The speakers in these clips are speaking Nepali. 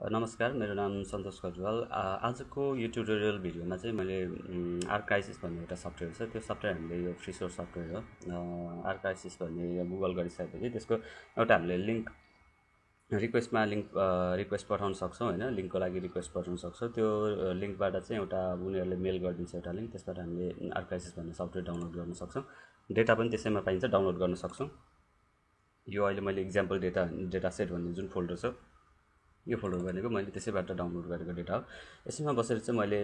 नमस्कार, मेरो नाम सन्तोष कटुवाल। आजको यो ट्युटोरियल भिडियोमा चाहिँ मैले आर्काइसिस भन्ने एउटा सफ्टवेयर छ, त्यो सफ्टवेयर हामीले यो फ्री सोर्स सफ्टवेयर हो। आर्काइसिस भन्ने गुगल गरिसकेपछि त्यसको एउटा हामीले रिक्वेस्ट पठाउन सक्छौँ होइन, लिङ्कको लागि रिक्वेस्ट पठाउन सक्छौँ। त्यो लिङ्कबाट चाहिँ एउटा उनीहरूले मेल गरिदिन्छ एउटा लिङ्क, त्यसबाट हामीले आर्काइसिस भन्ने सफ्टवेयर डाउनलोड गर्न सक्छौँ। डेटा पनि त्यसैमा पाइन्छ, डाउनलोड गर्न सक्छौँ। यो अहिले मैले इक्जाम्पल डेटा सेट भन्ने जुन फोल्डर छ, यो फोल्डर भनेको मैले त्यसैबाट डाउनलोड गरेको डेटा हो। यसैमा बसेर चाहिँ मैले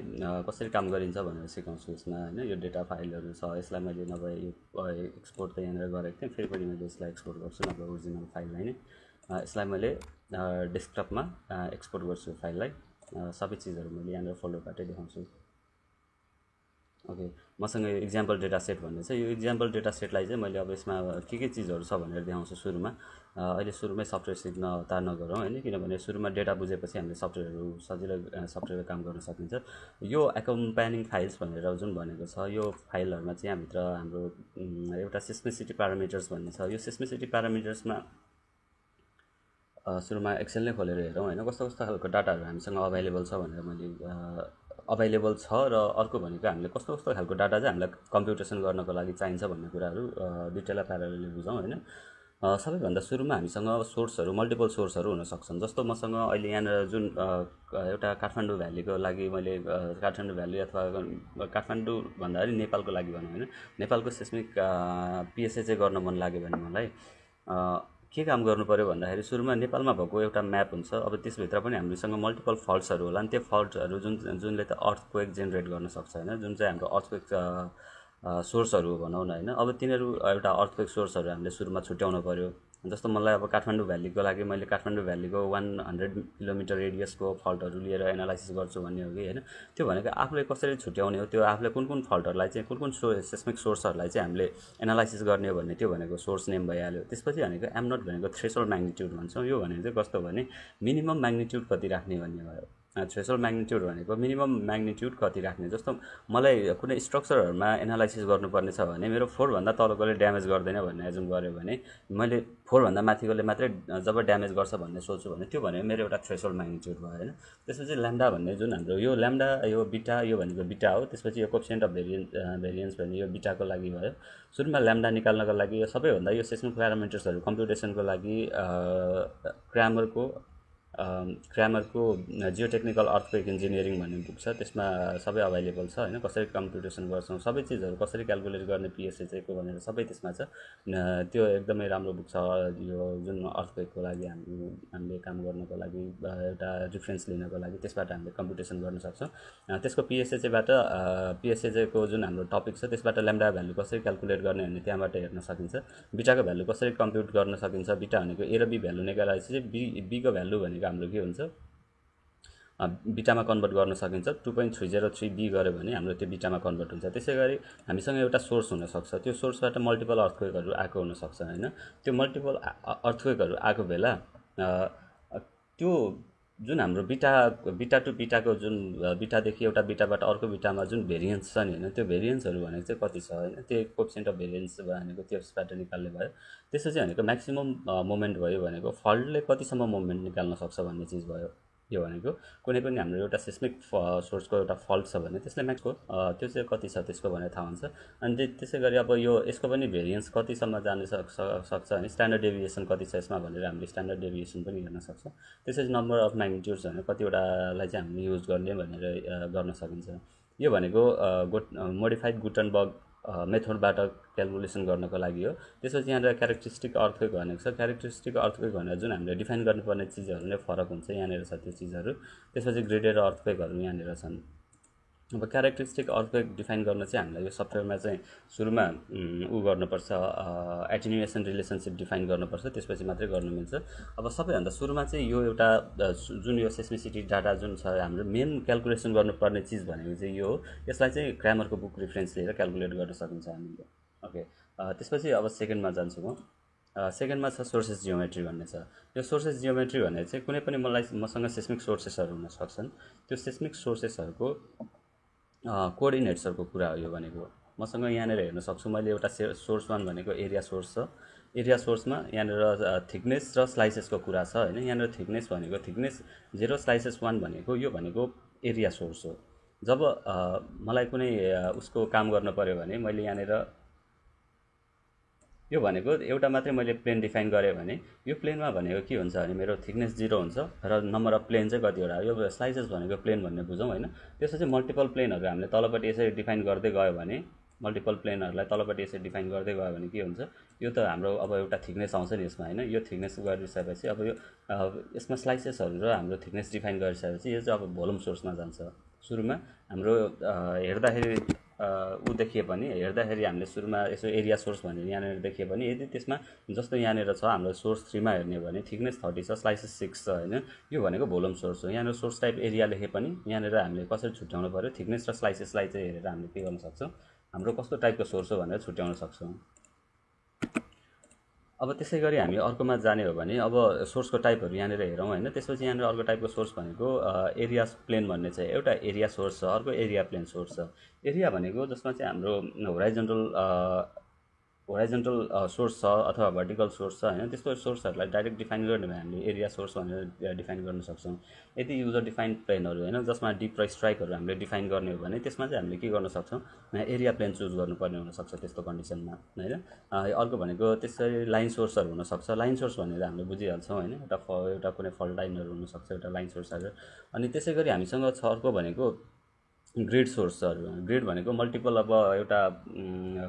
कसरी काम गरिन्छ भनेर सिकाउँछु यसमा होइन। यो डेटा फाइलहरू छ, यसलाई मैले नभए यो एक्सपोर्ट त यहाँनिर गरेको थिएँ, फेरि पनि मैले यसलाई एक्सपोर्ट गर्छु, नभए ओरिजिनल फाइललाई नै यसलाई मैले डेस्कटपमा एक्सपोर्ट गर्छु फाइललाई। सबै चिजहरू मैले यहाँनिर फोल्डरबाटै देखाउँछु। ओके, मसँग यो इक्जाम्पल डेटा सेट भन्ने छ। यो इक्जाम्पल डेटा सेटलाई चाहिँ मैले अब यसमा के चिजहरू छ भनेर देखाउँछु सुरुमा। अहिले सुरुमै सफ्टवेयर सिक्न हतार नगरौँ होइन, किनभने सुरुमा डेटा बुझेपछि हामीले सफ्टवेयरहरू सजिलै सफ्टवेयर काम गर्न सकिन्छ। यो एकोम्प्यानिङ फाइल्स भनेर जुन भनेको छ, यो फाइलहरूमा चाहिँ यहाँभित्र हाम्रो एउटा सिस्मिसिटी प्यारामिटर्स भन्ने छ। यो सिस्मिसिटी प्यारामिटर्समा सुरुमा एक्सेल नै खोलेर हेरौँ होइन, कस्तो कस्तो खालको डाटाहरू हामीसँग अभाइलेबल छ भनेर मैले अभाइलेबल छ, र अर्को भनेको हामीले कस्तो कस्तो खालको डाटा चाहिँ हामीलाई कम्प्युटेसन गर्नको लागि चाहिन्छ भन्ने कुराहरू डिटेल प्याराले बुझौँ होइन। सबैभन्दा सुरुमा हामीसँग सोर्सहरू मल्टिपल सोर्सहरू हुन सक्छन्। जस्तो मसँग अहिले यहाँनिर जुन एउटा काठमाडौँ भ्यालीको लागि मैले काठमाडौँ भ्याली अथवा काठमाडौँ भन्दाखेरि नेपालको लागि भनौँ होइन, नेपालको सिस्मिक पिएसए चाहिँ गर्न मन लाग्यो भने मलाई के काम गर्नु पऱ्यो भन्दाखेरि सुरुमा नेपालमा भएको एउटा म्याप हुन्छ। अब त्यसभित्र पनि हामीसँग मल्टिपल फल्ट्सहरू होला नि, त्यो फल्टहरू जुनले त अर्थक्वेक जेनेरेट गर्न सक्छ होइन, जुन चाहिँ हाम्रो अर्थक्वेक सोर्सहरू भनौँ न होइन। अब तिनीहरू एउटा अर्थक्वेक सोर्सहरू हामीले सुरुमा छुट्याउनु पऱ्यो। जस्तो मलाई अब काठमाडौँ भ्यालीको लागि मैले काठमाडौँ भ्यालीको 100 किलोमिटर रेडियसको फल्टहरू लिएर एनालाइसिस गर्छु भन्ने हो कि होइन। त्यो भनेको आफूले कसरी छुट्याउने हो, त्यो आफूले कुन कुन फल्टहरूलाई चाहिँ कुन सिस्मिक सोर्सहरूलाई चाहिँ हामीले एनालाइसिस गर्ने हो भन्ने, त्यो भनेको सोर्स नेम भइहाल्यो। त्यसपछि भनेको एम नट भनेको थ्रेसोल्ड म्याग्निट्युड भन्छौँ। यो भनेको चाहिँ कस्तो भने मिनिमम म्याग्निट्युड कति राख्ने भन्ने भयो। थ्रेसोल्ड म्याग्निट्युड भनेको मिनिमम म्याग्निट्युड कति राख्ने। जस्तो मलाई कुनै स्ट्रक्चरहरूमा एनालाइसिस गर्नुपर्ने छ भने मेरो 4 भन्दा तलकोले ड्यामेज गर्दैन भन्ने एजुम गऱ्यो भने, मैले 4 भन्दा माथिकोले मात्रै जब ड्यामेज गर्छ भन्ने सोच्छु भने त्यो भनेको मेरो एउटा थ्रेसोल्ड म्याग्निट्युड भयो होइन। त्यसपछि ल्याम्डा भन्ने जुन हाम्रो यो ल्याम्डा, यो बिटा, यो भनेको बिटा हो। त्यसपछि यो कोएफिसिएन्ट अफ भेरिएन्स भन्ने यो बिटाको लागि भयो। सुरुमा ल्याम्डा निकाल्नको लागि यो सबैभन्दा यो सिस्मिक प्यारामिटर्सहरू कम्प्युटेसनको लागि क्र्यामरको जियोटेक्निकल अर्थक्वेक इन्जिनियरिङ भन्ने बुक छ, त्यसमा सबै अभाइलेबल छ होइन। कसरी कम्प्युटेसन गर्छौँ, सबै चिजहरू कसरी क्यालकुलेट गर्ने पिएसए चाहिँ को भनेर सबै त्यसमा छ। त्यो एकदमै राम्रो बुक छ। यो जुन अर्थक्वेकको लागि हामीले काम गर्नको लागि एउटा रिफरेन्स लिनको लागि त्यसबाट हामीले कम्प्युटेसन गर्न सक्छौँ। त्यसको पिएसए चाहिँको जुन हाम्रो टपिक छ त्यसबाट ल्याम्डा भ्यालु कसरी क्यालकुलेट गर्ने भन्ने त्यहाँबाट हेर्न सकिन्छ। बिटाको भ्यालु कसरी कम्प्युट गर्न सकिन्छ, बिटा भनेको ए र बी भ्यालु निकालेपछि चाहिँ बीको भ्यालु भनेको हाम्रो के हुन्छ, बिटामा कन्भर्ट गर्न सकिन्छ। 2.303 बी गऱ्यो भने हाम्रो त्यो बिटामा कन्भर्ट हुन्छ। त्यसै गरी हामीसँग एउटा सोर्स हुनसक्छ, त्यो सोर्सबाट मल्टिपल अर्थक्वेकहरू आएको हुनसक्छ होइन। त्यो मल्टिपल अर्थक्वेकहरू आएको बेला त्यो जुन हाम्रो बिटा टु बिटाको जुन बिटादेखि एउटा बिटाबाट अर्को बिटामा जुन भेरिएन्स छ नि होइन, त्यो भेरिएन्सहरू भनेको चाहिँ कति छ होइन, त्यो कोएफिसिएन्ट अफ भेरिएन्स भनेको त्यसबाट निकाल्ने भयो। त्यसपछि भनेको म्याक्सिमम मोमेन्ट भयो भनेको फल्टले कतिसम्म मोमेन्ट निकाल्न सक्छ भन्ने चिज भयो। यो भनेको कुनै पनि हाम्रो एउटा सिस्मिक सोर्सको एउटा फल्ट छ भने त्यसले म्याक्सको त्यो चाहिँ कति छ त्यसको भनेर थाहा हुन्छ। अनि त्यसै गरी अब यो यसको पनि भेरिएन्स कतिसम्म जान सक्छ भने स्ट्यान्डर्ड डेभिएसन कति छ यसमा भनेर हामीले स्ट्यान्डर्ड डेभिएसन पनि हेर्न सक्छौँ। त्यसपछि नम्बर अफ म्याग्निट्युड्स भने कतिवटालाई चाहिँ हामीले युज गर्ने भनेर गर्न सकिन्छ। यो भनेको मोडिफाइड गुटनबर्ग मेथडबाट क्यालकुलेसन गर्नको लागि हो। त्यसपछि यहाँनिर क्यारेक्टरिस्टिक अर्थक्वेक भनेको छ। क्यारेक्टरिस्टिक अर्थक्वेक भनेर जुन हामीले डिफाइन गर्नुपर्ने चिजहरू नै फरक हुन्छ, यहाँनिर छ त्यो चिजहरू। त्यसपछि ग्रेडेड अर्थक्वेकहरू यहाँनिर छन्। अब क्यारेक्टरिस्टिक अर्थक्वेक डिफाइन गर्न चाहिँ हामीलाई यो सफ्टवेयरमा चाहिँ सुरुमा गर्नुपर्छ, एटेन्युएसन रिलेसनसिप डिफाइन गर्नुपर्छ, त्यसपछि मात्रै गर्न मिल्छ। अब सबैभन्दा सुरुमा चाहिँ यो एउटा जुन यो सिस्मिसिटी डाटा जुन छ हाम्रो मेन क्यालकुलेसन गर्नुपर्ने चिज भनेको चाहिँ यो हो। यसलाई चाहिँ क्र्यामरको बुक रिफरेन्स लिएर क्यालकुलेट गर्न सकिन्छ हामीले। ओके, त्यसपछि अब सेकेन्डमा जान्छु म। सेकेन्डमा छ सोर्सेस जियोमेट्री भन्ने छ। यो सोर्सेस जियोमेट्री भन्ने चाहिँ कुनै पनि मसँग सिस्मिक सोर्सेसहरू हुन सक्छन्। त्यो सिस्मिक सोर्सेसहरूको कोअर्डिनेट्सहरूको कुरा हो यो भनेको। मसँग यहाँनिर हेर्न सक्छु मैले एउटा सोर्स 1 भनेको एरिया सोर्स छ। एरिया सोर्समा यहाँनिर थिकनेस र स्लाइसेसको कुरा छ होइन। यहाँनिर थिकनेस भनेको थिकनेस 0 स्लाइसेस 1 भनेको यो भनेको एरिया सोर्स हो। जब मलाई कुनै उसको काम गर्न पर्यो भने मैले यहाँनिर यो भनेको एउटा मात्रै मैले प्लेन डिफाइन गरेँ भने यो प्लेनमा भनेको के हुन्छ भने मेरो थिकनेस 0 हुन्छ र नम्बर अफ प्लेन चाहिँ कतिवटा, यो स्लाइसेस भनेको प्लेन भन्ने बुझौँ होइन। त्यसपछि मल्टिपल प्लेनहरू हामीले तलपट्टि यसरी डिफाइन गर्दै गयो भने, मल्टिपल प्लेनहरूलाई तलपट्टि यसरी डिफाइन गर्दै गयो भने के हुन्छ, यो त हाम्रो अब एउटा थिकनेस आउँछ नि यसमा होइन। यो थिकनेस गरिसकेपछि अब यो यसमा स्लाइसेसहरू र हाम्रो थिकनेस डिफाइन गरिसकेपछि यो चाहिँ अब भोल्युम सोर्समा जान्छ। सुरुमा हाम्रो हेर्दाखेरि ऊ देखिए पनि, हेर्दाखेरि हामीले सुरुमा यसो एरिया सोर्स भनेर यहाँनिर देखिए पनि, यदि त्यसमा जस्तो यहाँनिर छ हाम्रो सोर्स 3 मा हेर्ने भने थिकनेस 30 छ, स्लाइसेस 6 छ होइन। यो भनेको भोल्युम सोर्स हो। यहाँनिर सोर्स टाइप एरिया लेखे पनि यहाँनिर हामीले कसरी छुट्याउनु पर्यो, थिकनेस र स्लाइसेसलाई चाहिँ हेरेर हामीले के गर्न सक्छौँ, हाम्रो कस्तो टाइपको सोर्स हो भनेर छुट्याउन सक्छौँ। अब त्यसै गरी हामी अर्कोमा जाने हो भने अब सोर्सको टाइपहरू यहाँनिर हेरौँ होइन। त्यसपछि यहाँनिर अर्को टाइपको सोर्स भनेको एरिया प्लेन भन्ने चाहिँ एउटा एरिया सोर्स छ, अर्को एरिया प्लेन सोर्स छ। एरिया भनेको जसमा चाहिँ हाम्रो होराइजन्टल सोर्स छ अथवा भर्टिकल सोर्स छ होइन। त्यस्तो सोर्सहरूलाई डाइरेक्ट डिफाइन गर्ने भए हामीले एरिया सोर्स भनेर डिफाइन गर्न सक्छौँ। यदि युजर डिफाइन प्लेनहरू होइन जसमा डिप र स्ट्राइकहरू हामीले डिफाइन गर्ने हो भने त्यसमा चाहिँ हामीले के गर्न सक्छौँ, एरिया प्लेन चुज गर्नुपर्ने हुनसक्छ त्यस्तो कन्डिसनमा होइन। अर्को भनेको त्यसरी लाइन सोर्सहरू हुनसक्छ। लाइन सोर्स भनेर हामीले बुझिहाल्छौँ होइन, एउटा कुनै फल्ट लाइनहरू हुनसक्छ, एउटा लाइन सोर्सहरू। अनि त्यसै गरी हामीसँग छ अर्को भनेको ग्रिड सोर्सहरू। ग्रिड भनेको मल्टिपल अब एउटा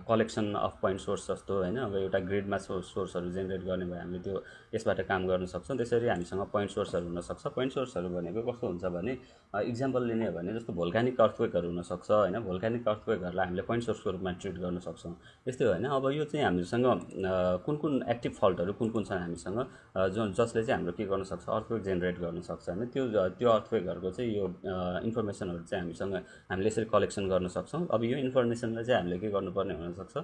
कलेक्सन अफ पोइन्ट सोर्स जस्तो होइन। अब एउटा ग्रिडमा सोर्सहरू जेनेरेट गर्ने भए हामीले त्यो यसबाट काम गर्न सक्छौँ। त्यसरी हामीसँग पोइन्ट सोर्सहरू हुनसक्छ। पोइन्ट सोर्सहरू भनेको कस्तो हुन्छ भने, इक्जाम्पल लिने हो भने जस्तो भोल्कानिक अर्थक्वेकहरू हुनसक्छ होइन। भोल्कानिक अर्थक्वेकहरूलाई हामीले पोइन्ट सोर्सको रूपमा ट्रिट गर्न सक्छौँ। त्यस्तै होइन। अब यो चाहिँ हामीसँग कुन कुन एक्टिभ फल्टहरू कुन कुन छन् हामीसँग जसले चाहिँ हाम्रो के गर्न सक्छ, अर्थक्वेक जेनेरेट गर्न सक्छ होइन। त्यो अर्थक्वेकहरूको चाहिँ यो इन्फर्मेसनहरू चाहिँ हामीले यसरी कलेक्सन गर्न सक्छौँ। अब यो इन्फर्मेसनलाई चाहिँ हामीले के गर्नुपर्ने हुनसक्छ,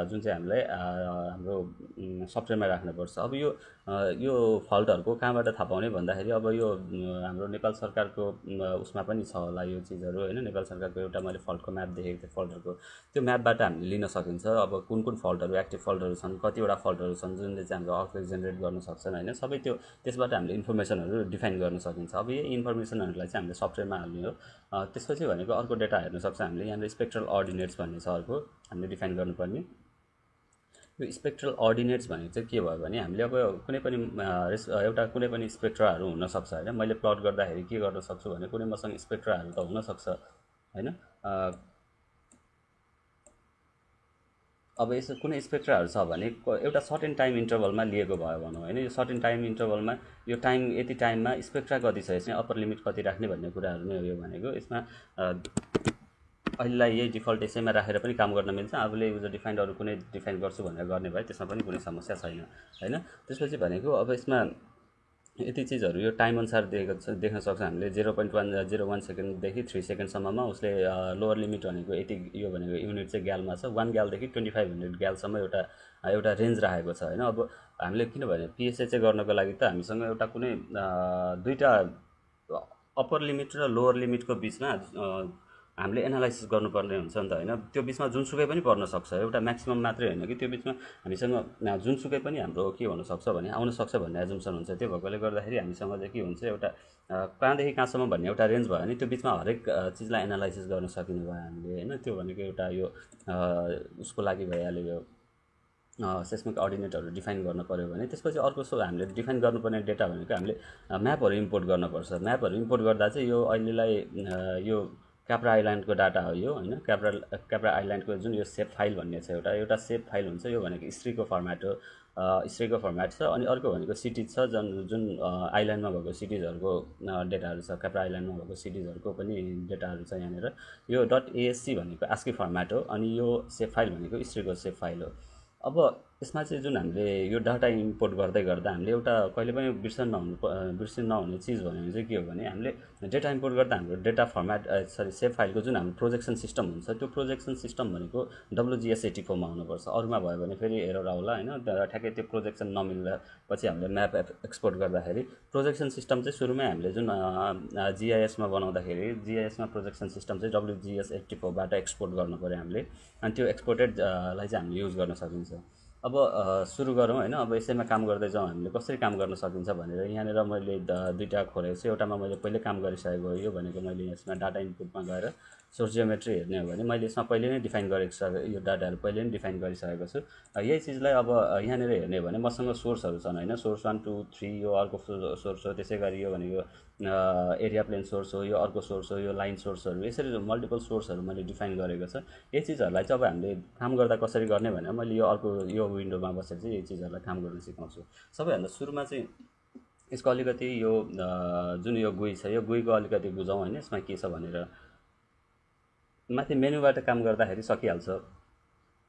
जुन चाहिँ हामीलाई हाम्रो सफ्टवेयरमा राख्नुपर्छ। अब यो फल्टहरूको कहाँबाट थाहा पाउने भन्दाखेरि अब यो हाम्रो नेपाल सरकारको उसमा पनि छ होला यो चिजहरू होइन। नेपाल सरकारको एउटा मैले फल्टको म्याप देखेको थिएँ फल्टहरूको, त्यो म्यापबाट हामीले लिन सकिन्छ। अब कुन कुन फल्टहरू एक्टिभ फल्टहरू छन्, कतिवटा फल्टहरू छन् जुनले चाहिँ हाम्रो अर्थक्वेक जेनेरेट गर्न सक्छन् होइन। सबै त्यसबाट हामीले इन्फर्मेसनहरू डिफाइन गर्न सकिन्छ। अब यही इन्फर्मेसनहरूलाई चाहिँ हामीले सफ्टवेयरमा हाल्ने हो। त्यसपछि भनेको अर्को डेटा हेर्न सक्छ हामीले, यहाँनिर स्पेक्ट्रल अर्डिनेट्स भन्ने छ अर्को हामीले डिफाइन गर्नुपर्ने। यो स्पेक्ट्रल अर्डिनेट्स भनेको चाहिँ के भयो भने, हामीले अब कुनै पनि स्पेक्ट्राहरू हुनसक्छ होइन। मैले प्लट गर्दाखेरि के गर्न सक्छु भने, कुनै मसँग स्पेक्ट्राहरू त हुनसक्छ होइन। अब यसो कुनै स्पेक्ट्राहरू छ भने एउटा सर्टेन टाइम इन्टरभलमा लिएको भयो भनौँ होइन। यो सर्टेन टाइम इन्टरभलमा यो यति टाइममा स्पेक्ट्रा कति छ, यसमा अप्पर लिमिट कति राख्ने भन्ने कुराहरू नै हो यो भनेको। यसमा अहिलेलाई यही डिफल्ट यसैमा राखेर पनि काम गर्न मिल्छ। आफूले युजर डिफाइन्ड अरू कुनै डिफाइन गर्छु भनेर गर्ने भए त्यसमा पनि कुनै समस्या छैन होइन। त्यसपछि भनेको अब यसमा यति चिजहरू यो टाइम अनुसार देख्न सक्छ हामीले। 0.101 सेकेन्डदेखि 3 सेकेन्डसम्ममा उसले लोवर लिमिट भनेको 80, यो भनेको युनिट चाहिँ ग्यालमा छ। 1 ग्यालदेखि 2500 ग्यालसम्म एउटा रेन्ज राखेको छ होइन। अब हामीले किनभने पिएसए चाहिँ गर्नको लागि त हामीसँग एउटा कुनै दुईवटा अप्पर लिमिट र लोवर लिमिटको बिचमा हामीले एनालाइसिस गर्नुपर्ने हुन्छ नि त होइन। त्यो बिचमा जुनसुकै पनि पर्न सक्छ, एउटा म्याक्सिमम मात्रै होइन कि, त्यो बिचमा हामीसँग जुनसुकै पनि हाम्रो के हुनसक्छ भने आउनसक्छ भन्ने एजम्सन हुन्छ। त्यो भएकोले गर्दाखेरि हामीसँग चाहिँ के हुन्छ, एउटा कहाँदेखि कहाँसम्म भन्ने एउटा रेन्ज भयो भने त्यो बिचमा हरेक चिजलाई एनालाइसिस गर्न सकिने भयो हामीले होइन। त्यो भनेको एउटा यो उसको लागि भइहाल्यो, यो सेस्मिक अर्डिनेटहरू डिफाइन गर्नु पऱ्यो भने। त्यसपछि अर्को हामीले डिफाइन गर्नुपर्ने डेटा भनेको हामीले म्यापहरू इम्पोर्ट गर्नुपर्छ। म्यापहरू इम्पोर्ट गर्दा चाहिँ यो अहिलेलाई यो क्याप्रा आइल्यान्डको डाटा हो यो होइन। क्याप्रा आइल्यान्डको जुन यो सेप फाइल भन्ने छ, एउटा सेप फाइल हुन्छ। यो भनेको स्ट्रीको फर्मेट हो, स्ट्रीको फर्मेट छ। अनि अर्को भनेको सिटिज छ, जुन आइल्यान्डमा भएको सिटिजहरूको डेटाहरू छ। क्याप्रा आइल्यान्डमा भएको सिटिजहरूको पनि डेटाहरू छ यहाँनिर। यो .asc भनेको आस्की फर्मेट हो, अनि यो सेप फाइल भनेको स्ट्रीको सेप फाइल हो। अब यसमा चाहिँ जुन हामीले यो डाटा इम्पोर्ट गर्दै गर्दा हामीले एउटा कहिले पनि बिर्सन नहुने चिज भनेको चाहिँ के हो भने, हामीले डेटा इम्पोर्ट गर्दा हाम्रो डेटा फर्मेट सेप फाइलको जुन हाम्रो प्रोजेक्सन सिस्टम हुन्छ, त्यो प्रोजेक्सन सिस्टम भनेको WGS84 मा हुनुपर्छ। अरूमा भयो भने फेरि एरर आउला होइन। ठ्याक्कै त्यो प्रोजेक्सन नमिल्दा पछि हामीले म्याप एक्सपोर्ट गर्दाखेरि प्रोजेक्सन सिस्टम चाहिँ सुरुमै हामीले जुन GISमा बनाउँदाखेरि GISमा प्रोजेक्सन सिस्टम चाहिँ WGS84 बाट एक्सपोर्ट गर्नु पऱ्यो हामीले। अनि त्यो एक्सपोर्टेडलाई चाहिँ हामीले युज गर्न सकिन्छ। अब सुरु गरौँ होइन। अब यसैमा काम गर्दै जाउँ, हामीले कसरी काम गर्न सकिन्छ भनेर यहाँनिर मैले दुईवटा खोलेको छु। एउटामा मैले पहिल्यै काम गरिसकेको हो। यो भनेको मैले यसमा डाटा इनपुटमा गएर सोर्स जियोमेट्री हेर्ने हो भने मैले यसमा पहिले नै डिफाइन गरेको यो डाटाहरू पहिले नै डिफाइन गरिसकेको छु। यही चिजलाई अब यहाँनिर हेर्ने हो भने मसँग सोर्सहरू छन् होइन। सोर्स 1 2 3 यो अर्को सोर्स हो। त्यसै गरी यो भनेको एरिया प्लेन सोर्स हो, यो अर्को सोर्स हो, यो लाइन सोर्सहरू, यसरी मल्टिपल सोर्सहरू मैले डिफाइन गरेको छ। यही चिजहरूलाई चाहिँ अब हामीले काम गर्दा कसरी गर्ने भनेर मैले यो अर्को यो विन्डोमा बसेर चाहिँ यही चिजहरूलाई काम गर्न सिकाउँछु। सबैभन्दा सुरुमा चाहिँ यसको अलिकति यो जुन यो गुई छ, यो गुईको अलिकति बुझौँ होइन। यसमा के छ भनेर माथि मेन्युबाट काम गर्दाखेरि सकिहाल्छ।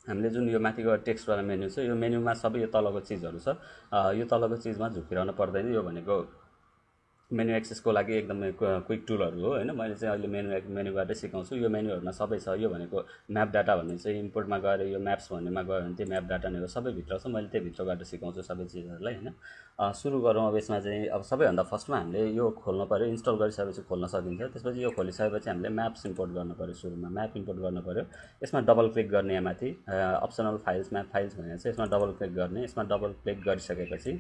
हामीले जुन यो माथिको टेक्स्टवाला मेन्यु छ, यो मेन्युमा सबै यो तलको चिजहरू छ। यो तलको चिजमा झुकिरहनु पर्दैन। यो भनेको मेन्यु एक्सेसको लागि एकदमै क्विक टुलहरू हो होइन। मैले चाहिँ अहिले मेन्युबाटै सिकाउँछु। यो मेन्युहरूमा सबै छ। यो भनेको म्याप डाटा भन्ने चाहिँ इम्पोर्टमा गएर यो म्याप्स भन्नेमा गयो भने त्यो म्याप डाटा नै हो, सबै भित्र छ। मैले त्यही भित्रबाट सिकाउँछु सबै चिजहरूलाई होइन। सुरु गरौँ। अब यसमा चाहिँ अब सबैभन्दा फर्स्टमा हामीले यो खोल्नु पऱ्यो। इन्स्टल गरिसकेपछि खोल्न सकिन्छ। त्यसपछि यो खोलिसकेपछि हामीले म्याप्स इम्पोर्ट गर्नु पऱ्यो। सुरुमा म्याप इम्पोर्ट गर्नु पऱ्यो। यसमा डबल क्लिक गर्ने, यहाँ माथि अप्सनल फाइल्स म्याप फाइल्स भनेर चाहिँ यसमा डबल क्लिक गर्ने। यसमा डबल क्लिक गरिसकेपछि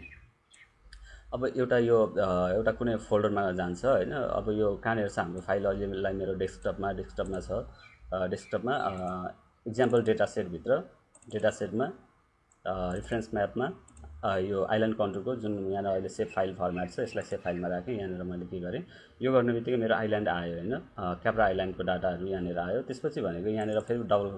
अब एउटा कुनै फोल्डरमा जान्छ होइन। अब यो कहाँनिर छ हाम्रो फाइल, अहिलेलाई मेरो डेस्कटपमा छ। डेस्कटपमा इक्जाम्पल डेटा सेटभित्र डेटा सेटमा रिफरेन्स म्यापमा यो आइल्यान्ड कन्ट्रोलको जुन यहाँ अहिले सेभ फाइल फर्मेट छ, यसलाई सेभ फाइलमा राखेँ। यहाँनिर मैले के गरेँ, यो गर्ने बित्तिकै मेरो आइल्यान्ड आयो होइन। क्याप्रा आइल्यान्डको डाटाहरू यहाँनिर आयो। त्यसपछि भनेको यहाँनिर फेरि डबल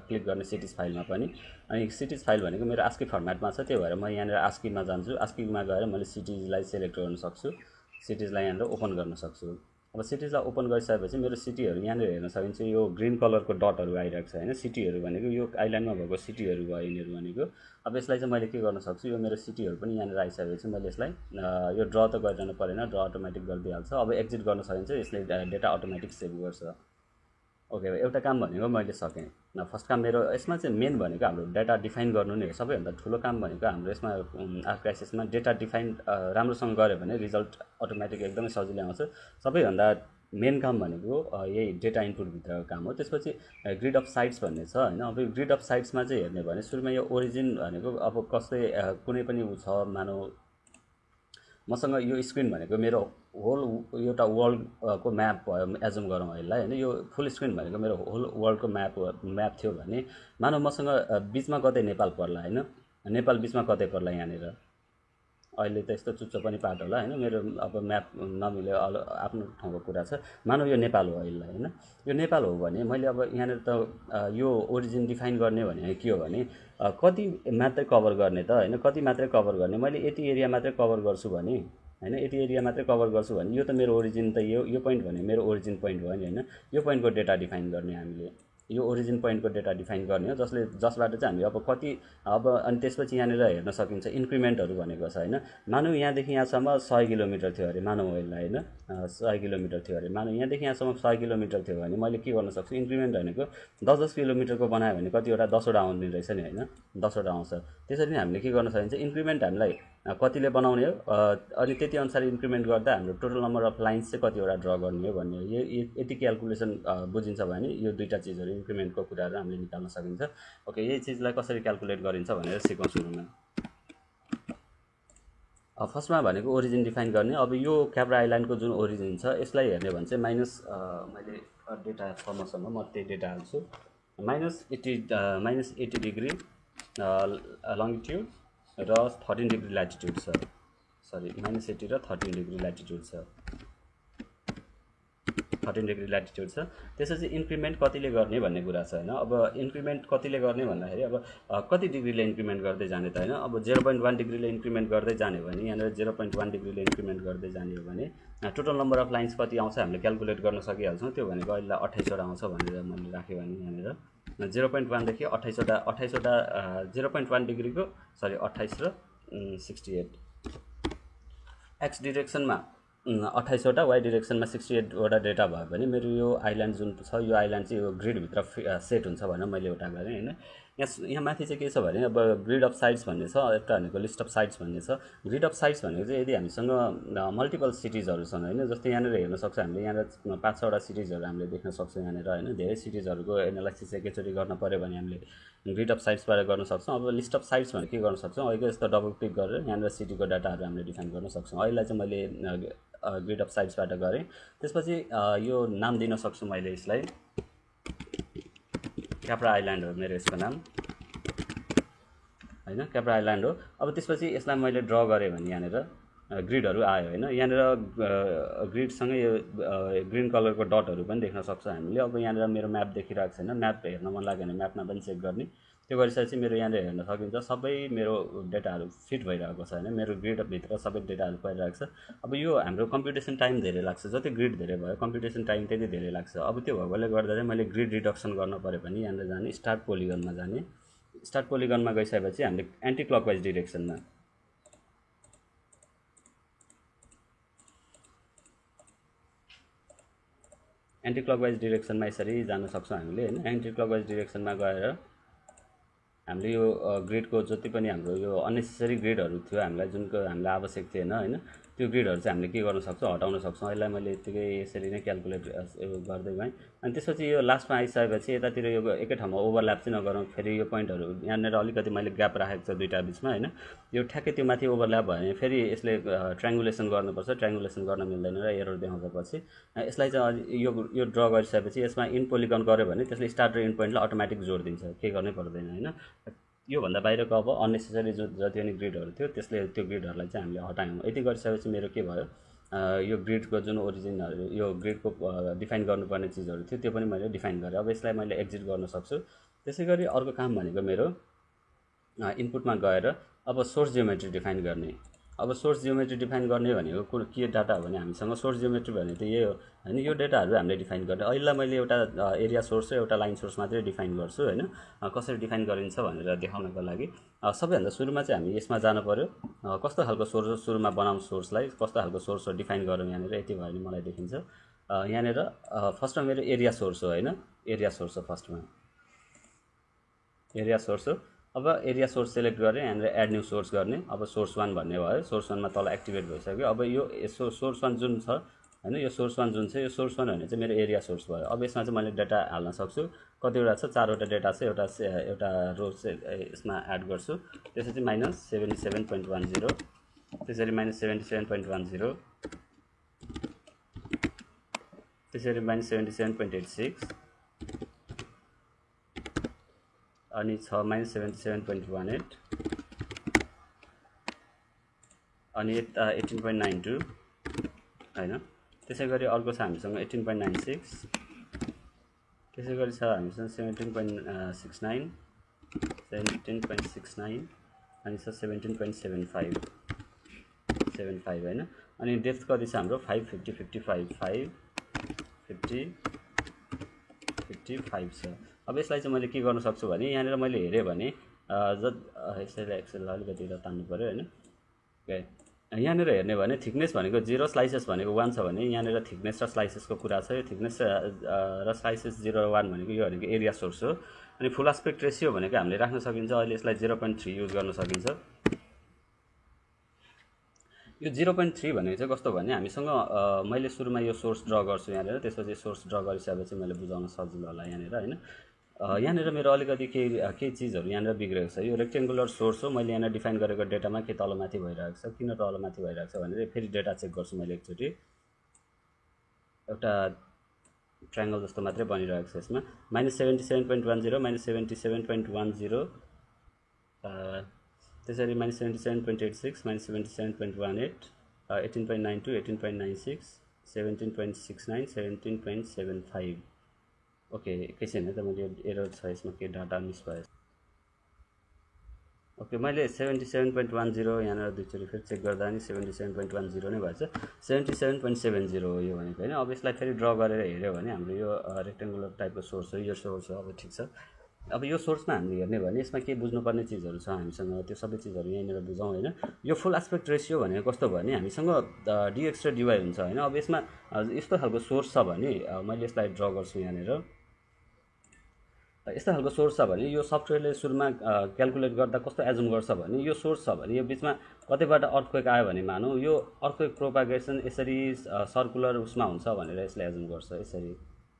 क्लिक गर्ने सिटिज फाइलमा पनि। अनि सिटिज फाइल भनेको मेरो आस्की फर्मेटमा छ, त्यही भएर म यहाँनिर आस्कीमा जान्छु। आस्कीमा गएर मैले सिटिजलाई सेलेक्ट गर्न सक्छु, सिटिजलाई यहाँनिर ओपन गर्न सक्छु। अब सिटिजलाई ओपन गरिसकेपछि मेरो सिटीहरू यहाँनिर हेर्न सकिन्छ। यो ग्रिन कलरको डटहरू आइरहेको छ होइन। सिटीहरू भनेको यो आइल्यान्डमा भएको सिटीहरू भयो यिनीहरू भनेको। अब यसलाई चाहिँ मैले के गर्न सक्छु, यो मेरो सिटीहरू पनि यहाँनिर आइसकेपछि मैले यसलाई यो ड्र त गरिरहनु परेन, ड्र अटोमेटिक गरिदिइहाल्छ। अब एक्जिट गर्न सकिन्छ, यसले डेटा अटोमेटिक सेभ गर्छ। ओके, एउटा काम भनेको मैले सकेँ। फर्स्ट काम मेरो यसमा चाहिँ मेन भनेको हाम्रो डेटा डिफाइन गर्नु नै हो। सबैभन्दा ठुलो काम भनेको हाम्रो यसमा आर्क्राइसिसमा डेटा डिफाइन राम्रोसँग गऱ्यो भने रिजल्ट अटोमेटिक एकदमै सजिलै आउँछ। सबैभन्दा मेन काम भनेको यही डेटा इनपुटभित्रको काम हो। त्यसपछि ग्रिड अफ साइट्स भन्ने छ होइन। अब यो ग्रिड अफ साइट्समा चाहिँ हेर्ने भने सुरुमा यो ओरिजिन भनेको अब कस्तै कुनै पनि ऊ छ, मानौ मसँग यो स्क्रिन भनेको मेरो होल एउटा वर्ल्डको म्याप भयो एजुम गरौँ यसलाई होइन। यो फुल स्क्रिन भनेको मेरो होल वर्ल्डको म्याप थियो भने मानव मसँग बिचमा कतै नेपाल पर्ला होइन। नेपाल बिचमा कतै पर्ला यहाँनिर। अहिले त यस्तो चुच्चो पनि पाटो होला होइन। मेरो अब म्याप नमिले आफ्नो ठाउँको कुरा छ। मानव यो नेपाल हो अहिले होइन। यो नेपाल हो भने मैले अब यहाँनिर त यो ओरिजिन डिफाइन गर्ने भने के हो भने कति मात्रै कभर गर्ने त होइन, कति मात्रै कभर गर्ने। मैले यति एरिया मात्रै कभर गर्छु भने होइन, यति एरिया मात्रै कभर गर्छु भने यो त मेरो ओरिजिन त यो पोइन्ट भने मेरो ओरिजिन पोइन्ट हो नि होइन। यो पोइन्टको डेटा डिफाइन गर्ने हामीले, यो ओरिजिन पोइन्टको डेटा डिफाइन गर्ने हो, जसबाट चाहिँ हामी अब कति अब अनि त्यसपछि यहाँनिर हेर्न सकिन्छ इन्क्रिमेन्टहरू भनेको छ होइन। मानौ यहाँदेखि यहाँसम्म 100 किलोमिटर थियो अरे, मानौ यसलाई होइन 100 किलोमिटर थियो अरे। मानौ यहाँदेखि यहाँसम्म 100 किलोमिटर थियो भने मैले के गर्न सक्छु, इन्क्रिमेन्ट भनेको 10-10 किलोमिटरको बनायो भने कतिवटा 10वटा आउने रहेछ नि होइन, 10वटा आउँछ। त्यसरी नै हामीले के गर्न सकिन्छ, इन्क्रिमेन्ट हामीलाई कतिले बनाउने हो अनि त्यति अनुसार इन्क्रिमेन्ट गर्दा हाम्रो टोटल नम्बर अफ लाइन्स चाहिँ कतिवटा ड्र गर्ने हो भन्ने हो। यति क्यालकुलेसन बुझिन्छ भने यो दुईवटा चिजहरू इन्क्रिमेन्टको कुराहरू हामीले निकाल्न सकिन्छ। ओके, यही चिजलाई कसरी क्यालकुलेट गरिन्छ भनेर सिकाउँ सुरुमा। फर्स्टमा भनेको ओरिजिन डिफाइन गर्ने। अब यो क्याप्रा आइल्यान्डको जुन ओरिजिन छ यसलाई हेर्ने भने चाहिँ मैले डेटा छ मसँग, म त्यही डेटा हाल्छु। -80 डिग्री लङ्गिट्युड र 13 डिग्री ल्याटिट्युड छ। सरी, -80 र 13 डिग्री ल्याटिट्युड छ, 13 डिग्री ल्याटिट्युड छ। त्यसपछि इन्क्रिमेन्ट कतिले गर्ने भन्ने कुरा छ होइन। अब इन्क्रिमेन्ट कतिले गर्ने भन्दाखेरि अब कति डिग्रीले इन्क्रिमेन्ट गर्दै जाने त होइन। अब 0.1 डिग्रीले इन्क्रिमेन्ट गर्दै जाने भने यहाँनिर 0.1 डिग्रीले इन्क्रिमेन्ट गर्दै जाने हो भने टोटल नम्बर अफ लाइन्स कति आउँछ हामीले क्यालकुलेट गर्न सकिहाल्छौँ। त्यो भनेको अहिले 28वटा आउँछ भनेर मैले राखेँ भने यहाँनिर 0.1 देखि 28वटा 0.1 डिग्रीको 28 र 68 एक्स डिरेक्सनमा 28वटा, वाइ डिरेक्सनमा 68वटा डेटा भयो भने मेरो यो आइल्यान्ड जुन छ यो आइल्यान्ड चाहिँ यो ग्रिडभित्र सेट हुन्छ भनेर मैले एउटा गरेँ होइन। यहाँ माथि चाहिँ के छ भने अब ग्रिड अफ साइट्स भन्ने छ, एउटा भनेको लिस्ट अफ साइट्स भन्ने छ। ग्रिड अफ साइट्स भनेको चाहिँ यदि हामीसँग मल्टिपल सिटिजहरू छन् होइन, जस्तै यहाँनिर हेर्न सक्छ हामीले, यहाँनिर 5-6वटा सिटिजहरू हामीले देख्न सक्छौँ यहाँनिर होइन। धेरै सिटिजहरूको एनालाइसिस एकैचोटि गर्न पऱ्यो भने हामीले ग्रिड अफ साइट्सबाट गर्न सक्छौँ। अब लिस्ट अफ साइट्स भनेर के गर्न सक्छौँ, अहिले यस्तो डबल क्लिक गरेर यहाँनिर सिटीको डाटाहरू हामीले डिफाइन गर्न सक्छौँ। अहिले चाहिँ मैले ग्रिड अफ साइट्सबाट गरेँ। त्यसपछि यो नाम दिन सक्छु मैले यसलाई, क्याप्रा आइल्यान्ड हो मेरो यसको नाम होइन, क्याप्रा आइल्यान्ड हो। अब त्यसपछि यसलाई मैले ड्र गरेँ भने यहाँनिर ग्रिडहरू आयो होइन। यहाँनिर ग्रिडसँगै यो ग्रिन कलरको डटहरू पनि देख्न सक्छ हामीले। अब यहाँनिर मेरो म्याप देखिरहेको छैन, म्याप हेर्न मन लाग्यो भने म्यापमा पनि चेक गर्ने। त्यो गरिसकेपछि मेरो यहाँनिर हेर्न सकिन्छ सबै मेरो डेटाहरू फिट भइरहेको छ होइन, मेरो ग्रिडभित्र सबै डेटाहरू परिरहेको छ। अब यो हाम्रो कम्प्युटेसन टाइम धेरै लाग्छ, जति ग्रिड धेरै भयो कम्प्युटेसन टाइम त्यति धेरै लाग्छ। अब त्यो भएकोले गर्दा चाहिँ मैले ग्रिड रिडक्सन गर्न पऱ्यो भने यहाँनिर जाने, स्टार्ट पोलिगनमा जाने। स्टार्ट पोलिगनमा गइसकेपछि हामीले एन्टी क्लकवाइज डिरेक्सनमा एन्टी क्लकवाइज डिरेक्सनमा यसरी जान सक्छौँ हामीले होइन। एन्टी क्लकवाइज डिरेक्सनमा गएर हामीले यो ग्रिडको जति पनि हाम्रो यो अननेसेसरी ग्रिडहरू थियो हामीलाई, जुनको हामीलाई आवश्यक थिएन होइन, त्यो ग्रिडहरू चाहिँ हामीले के गर्न सक्छौँ, हटाउन सक्छौँ। यसलाई मैले यत्तिकै यसरी नै क्यालकुलेट गर्दै गएँ। अनि त्यसपछि यो लास्टमा आइसकेपछि यतातिर यो एकै ठाउँमा ओभरल्याप चाहिँ नगरौँ। फेरि यो पोइन्टहरू यहाँनिर अलिकति मैले ग्याप राखेको छ दुईवटा बिचमा होइन, यो ठ्याक्कै त्यो माथि ओभरल्याप भयो भने फेरि यसले ट्रायङ्गुलेसन गर्नुपर्छ, ट्रायङ्गुलेसन गर्न मिल्दैन र एरर देखाउँछ पछि। यसलाई चाहिँ यो ड्र गरिसकेपछि यसमा इन पोलिगन गऱ्यो भने त्यसले स्टार्ट र इन्ड पोइन्टलाई अटोमेटिक जोडिदिन्छ, केही गर्नै पर्दैन होइन। योभन्दा बाहिरको अब अननेसेसरी जति पनि ग्रिडहरू थियो त्यसले त्यो ग्रिडहरूलाई चाहिँ हामीले हटायौँ। यति गरिसकेपछि मेरो के भयो, यो ग्रिडको जुन ओरिजिनहरू यो ग्रिडको डिफाइन गर्नुपर्ने चिजहरू थियो त्यो पनि मैले डिफाइन गरेँ। अब यसलाई मैले एक्जिट गर्न सक्छु। त्यसै गरी अर्को काम भनेको मेरो इनपुटमा गएर अब सोर्स जियोमेट्री डिफाइन गर्ने। अब सोर्स जियोमेट्री डिफाइन गर्ने भनेको के डाटा हो भने हामीसँग सोर्स जियोमेट्री भने त यही हो होइन, यो डाटाहरू हामीले डिफाइन गर्ने। अहिले मैले एउटा एरिया सोर्स र एउटा लाइन सोर्स मात्रै डिफाइन गर्छु होइन, कसरी डिफाइन गरिन्छ भनेर देखाउनको लागि। सबैभन्दा सुरुमा चाहिँ हामी यसमा जानु पऱ्यो, कस्तो खालको सोर्स सुरुमा बनाउँ, सोर्सलाई कस्तो खालको सोर्स डिफाइन गरौँ यहाँनिर, यति भयो भने मलाई देखिन्छ। यहाँनिर फर्स्टमा मेरो एरिया सोर्स हो होइन, एरिया सोर्स हो फर्स्टमा, एरिया सोर्स हो। अब एरिया सोर्स सेलेक्ट गरेँ, यहाँनिर एड न्यू सोर्स गर्ने। अब सोर्स 1 भन्ने भयो, सोर्स 1मा तल एक्टिभेट भइसक्यो। अब यो सोर्स 1 जुन छ होइन, यो सोर्स 1 जुन छ, यो सोर्स 1 भने चाहिँ मेरो एरिया सोर्स भयो। अब यसमा चाहिँ मैले डेटा हाल्न सक्छु, कतिवटा छ, 4वटा डेटा छ, एउटा रो चाहिँ यसमा एड गर्छु। त्यसपछि -77.10, त्यसरी -77.10, त्यसरी -77.86 अनि छ -77.18 अनि 18.92 होइन। त्यसै गरी अर्को छ हामीसँग 18.96, त्यसै गरी छ हामीसँग 17.69 अनि छ 17.75 होइन। अनि डेप्थ कति छ हाम्रो 555 छ। अब यसलाई चाहिँ मैले के गर्न सक्छु भने यहाँनिर मैले हेरेँ भने यसलाई एक्सेललाई अलिकति तान्नु पऱ्यो होइन। ओके, यहाँनिर हेर्ने भने थिकनेस भनेको 0, स्लाइसेस भनेको 1 छ भने यहाँनिर थिकनेस र स्लाइसेसको कुरा छ। यो थिकनेस र स्लाइसेस 0 र 1 भनेको यो भनेको एरिया सोर्स हो। अनि फुल एस्पेक्ट रेसियो भनेको हामीले राख्न सकिन्छ, अहिले यसलाई 0.3 युज गर्न सकिन्छ। यो 0.3 भनेको चाहिँ कस्तो भने हामीसँग मैले सुरुमा यो सोर्स ड्र गर्छु यहाँनिर, त्यसपछि सोर्स ड्र गरिसकेपछि मैले बुझाउन सजिलो होला यहाँनिर होइन। यहाँनिर मेरो अलिकति केही चिजहरू यहाँनिर बिग्रेको छ। यो रेक्टेङ्गुलर सोर्स हो, मैले यहाँनिर डिफाइन गरेको डेटामा के तलमाथि भइरहेको छ, किन तलमाथि भइरहेको छ भनेर फेरि डेटा चेक गर्छु मैले एकचोटि। एउटा ट्रायङ्गल जस्तो मात्रै बनिरहेको छ यसमा, -77.10 -77.10 त्यसरी -77.86 -77.18 18.92 18.96 17.69 17.75। ओके, एकैछिन है त, मैले एरर छ यसमा, के डाटा मिस भयो। ओके, मैले 77.10 यहाँनिर दुईचोटि फेरि चेक गर्दा नि 77.10 नै भएछ, 77.70 हो यो भनेको होइन। अब यसलाई फेरि ड्र गरेर हेऱ्यो भने हाम्रो यो रेक्टेङ्गुलर टाइपको सोर्स हो, यो सोर्स हो। अब ठिक छ, अब यो सोर्समा हामीले हेर्ने भने यसमा के बुझ्नुपर्ने चिजहरू छ हामीसँग, त्यो सबै चिजहरू यहाँनिर बुझौँ होइन। यो फुल एस्पेक्ट रेसियो भनेको कस्तो भने हामीसँग डिएक्स र डिवाई हुन्छ होइन। अब यसमा यस्तो खालको सोर्स छ भने मैले यसलाई ड्र गर्छु यहाँनिर, यस्तो खालको सोर्स छ भने यो सफ्टवेयरले सुरुमा क्यालकुलेट गर्दा कस्तो एजुम गर्छ भने यो सोर्स छ भने यो बिचमा कतैबाट अर्थक्वेक आयो भने मानौँ यो अर्थक्वेक प्रोपागेसन यसरी सर्कुलर उसमा हुन्छ भनेर यसले एजुम गर्छ यसरी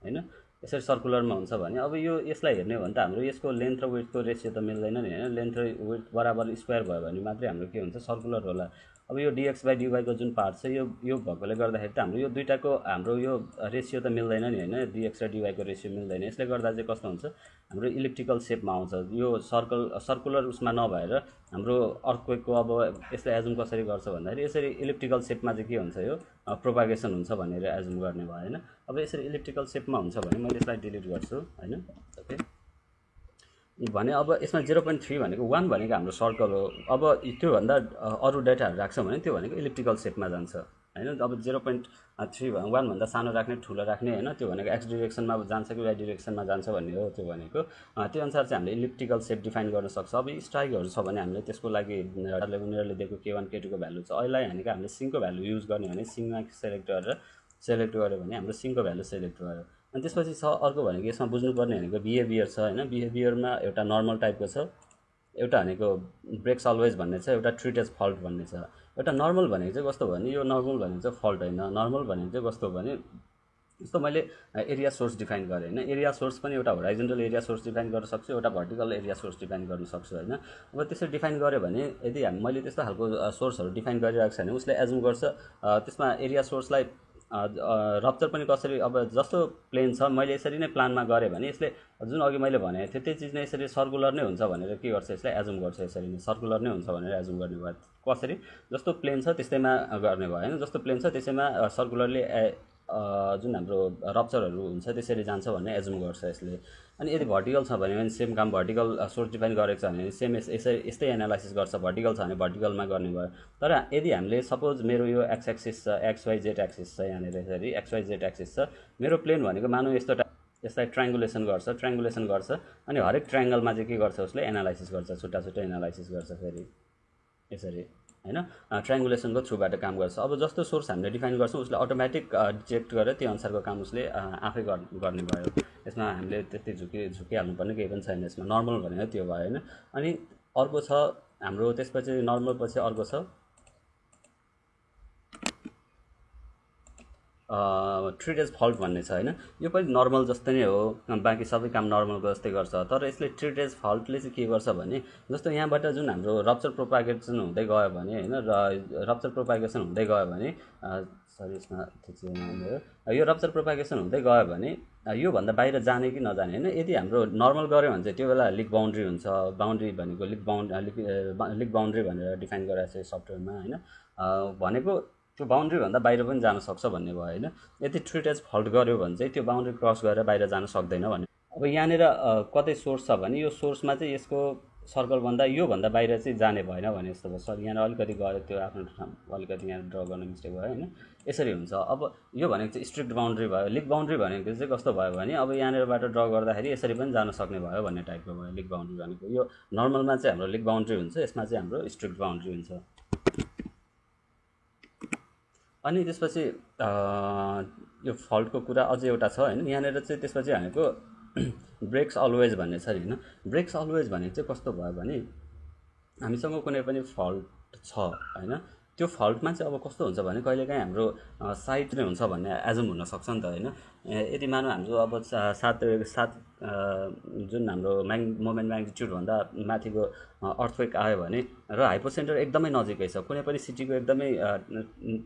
हैन। यसरी सर्कुलरमा हुन्छ भने अब यो यसलाई हेर्ने हो भने त हाम्रो यसको लेन्थ र विड्थको रेसियो त मिल्दैन नि हैन। लेन्थ र विड्थ बराबर स्क्वायर भयो भने मात्रै हाम्रो के हुन्छ सर्कुलर होला। अब यो dx by dy को जुन पार्ट छ यो भएकोले गर्दाखेरि त हाम्रो यो दुईटाको हाम्रो यो रेसियो त मिल्दैन नि हैन। dx र dy को रेसियो मिल्दैन। यसले गर्दा चाहिँ कस्तो हुन्छ हाम्रो इलिप्टिकल सेपमा आउँछ यो सर्कुलर उसमा नभएर हाम्रो अर्थक्वेकको अब यसले एजुम कसरी गर्छ भन्दाखेरि यसरी इलिप्टिकल सेपमा चाहिँ के हुन्छ यो प्रोपागेसन हुन्छ भनेर एजुम गर्ने भयो हैन। अब यसरी इलिप्टिकल सेपमा हुन्छ भने मैले यसलाई डिलिट गर्छु हैन। ओके भने अब यसमा 0.3 भनेको 1 भनेको हाम्रो सर्कल हो। अब त्यो भन्दा अरु डाटाहरु राख्छ भने त्यो भनेको इलिप्टिकल सेपमा जान्छ हैन। अब 0.3 1 भन्दा सानो राख्ने ठुलो राख्ने हैन त्यो भनेको x डाइरेक्सनमा जान्छ कि y डाइरेक्सनमा जान्छ भन्ने हो। त्यो भनेको त्यो अनुसार चाहिँ हामीले इलिप्टिकल सेप डिफाइन गर्न सक्छ। अब स्ट्राइकहरु छ भने हामीले त्यसको लागि उनीहरुले दिएको k1 k2 को भ्यालु छ। अहिले भनेको हामीले सिङको भ्यालु युज गर्ने भने सिङमा सेलेक्ट गर्यो भने हाम्रो सिङको भ्यालु सेलेक्ट गर्यो। अनि त्यसपछि छ अर्को भनेको यसमा बुझ्नुपर्ने भनेको बिहेभियर छ हैन। बिहेभियरमा एउटा नर्मल टाइपको छ, एउटा भनेको ब्रेक्स अलवेज भन्ने छ, एउटा ट्रिट एज फल्ट भन्ने छ। एउटा नर्मल भनेको चाहिँ कस्तो भने यो नर्मल भनेको चाहिँ फल्ट हैन। नर्मल भनेको चाहिँ कस्तो भने जस्तो मैले एरिया सोर्स डिफाइन गरेँ हैन। एरिया सोर्स पनि एउटा होराइजन्टल एरिया सोर्स डिफाइन गर्न सक्छु, एउटा भर्टिकल एरिया सोर्स डिफाइन गर्न सक्छु हैन। अब त्यसरी डिफाइन गर्यो भने यदि मैले त्यस्तो खालको सोर्सहरु डिफाइन गरिरहेको छ भने उसले एजुम गर्छ त्यसमा एरिया सोर्सलाई रप्चर पनि कसरी अब जस्तो प्लेन छ मैले यसरी नै प्लानमा गरे भने यसले जुन अघि मैले भनेको थिएँ त्यही चीज नै यसरी सर्कुलर नै हुन्छ भनेर के गर्छ यसले एजुम गर्छ। यसरी नै सर्कुलर नै हुन्छ भनेर एजुम गर्ने भयो। कसरी जस्तो प्लेन छ त्यस्तैमा गर्ने भयो हैन। जस्तो प्लेन छ त्यसैमा सर्कुलरली जुन हाम्रो रप्चरहरु हुन्छ त्यसरी जान्छ भन्ने एजुम गर्छ यसले। अनि यदि भर्टिकल छ भने सेम काम भर्टिकल सोर्स डिफाइन गरेको छ भने सेम यस्तै एनालाइसिस गर्छ। भर्टिकल छ भने भर्टिकलमा गर्ने भयो। तर यदि हामीले सपोज मेरो यो एक्स एक्सिस छ XYZ एक्सिस छ यहाँनिर यसरी XYZ एक्सिस छ मेरो प्लेन भनेको मानौ यसलाई ट्रायंगुलेसन गर्छ अनि हरेक ट्रायंगलमा चाहिँ के गर्छ उसले एनालाइसिस गर्छ छुट्टा छुट्टै एनालाइसिस गर्छ फेरि यसरी हैन। ट्रायंगुलेसनको थ्रुबाट काम गर्छ। अब जस्तो सोर्स हामीले डिफाइन गर्छौं उसले अटोमेटिक डिटेक्ट गरेर त्यो अनुसारको काम उसले आफै गर्ने भयो। यसमा हामीले त्यति झुकिहाल्नु पर्ने केही पनि छैन। यसमा नर्मल भनेको त्यो भयो हैन। अनि अर्को छ हाम्रो त्यसपछि नर्मल पछि अर्को छ ट्रिट एज फल्ट भन्ने छ हैन। यो पनि नर्मल जस्तै नै हो, बाँकी सबै काम नर्मलको जस्तै गर्छ। तर यसले ट्रिट एज फल्टले चाहिँ के गर्छ भने जस्तो यहाँबाट जुन हाम्रो रप्चर प्रोपागेसन हुँदै गयो भने हैन र रप्चर प्रोपागेसन हुँदै गयो भने सरी यसमा ठिक छ यो रप्चर प्रोपागेसन हुँदै गयो भने यो भन्दा बाहिर जाने कि नजाने हैन। यदि हाम्रो नर्मल गर्यो भने चाहिँ त्यो बेला लिक बाउन्ड्री हुन्छ। बाउन्ड्री भनेको लिक बाउन्ड्री भनेर डिफाइन गरेको छ सफ्टवेयरमा हैन। भनेको त्यो बाउन्ड्री भन्दा बाहिर पनि जान सक्छ भन्ने भयो हैन। यदि ट्रिट एज फल्ट गर्यो भने चाहिँ त्यो बाउन्ड्री क्रस गरेर बाहिर जान सक्दैन भन्ने। अब यहाँनिर कतै सोर्स छ भने यो सोर्समा चाहिँ यसको सर्कल भन्दा यो भन्दा बाहिर चाहिँ जाने भएन भने जस्तो भयो। सरी यहाँ अलिकति गयो त्यो आफ्नो ठाउँ अलिकति यहाँ ड्रा गर्न मिस्टेक भयो हैन। यसरी हुन्छ। अब यो भनेको चाहिँ स्ट्रिक्ट बाउन्ड्री भयो। लिक बाउन्ड्री भनेको चाहिँ कस्तो भयो भने अब यहाँनिरबाट ड्रा गर्दाखेरि यसरी पनि जान सक्ने भयो भन्ने टाइपको भयो लिक बाउन्ड्री भनेको। यो नर्मलमा चाहिँ हाम्रो लिक बाउन्ड्री हुन्छ, यसमा चाहिँ हाम्रो स्ट्रिक्ट बाउन्ड्री हुन्छ। अनि त्यसपछि यो फल्टको कुरा अझै एउटा छ हैन। यहाँनिर चाहिँ त्यसपछि भनेको ब्रेक्स अलवेज भन्ने छ हैन। ब्रेक्स अलवेज भनेको चाहिँ कस्तो भयो भने हामीसँग कुनै पनि फल्ट छ हैन त्यो फल्टमा चाहिँ अब कस्तो हुन्छ भने कहिलेकाहीँ हाम्रो साइड नै हुन्छ भन्ने एजुम हुन सक्छ नि त हैन। यदि मानौ हाम्रो अब सात जुन हाम्रो मोमेन्ट म्याग्निट्युड भन्दा माथिको अर्थक्वेक आयो भने र हाइपोसेन्टर एकदमै नजिकै छ कुनै पनि सिटीको एकदमै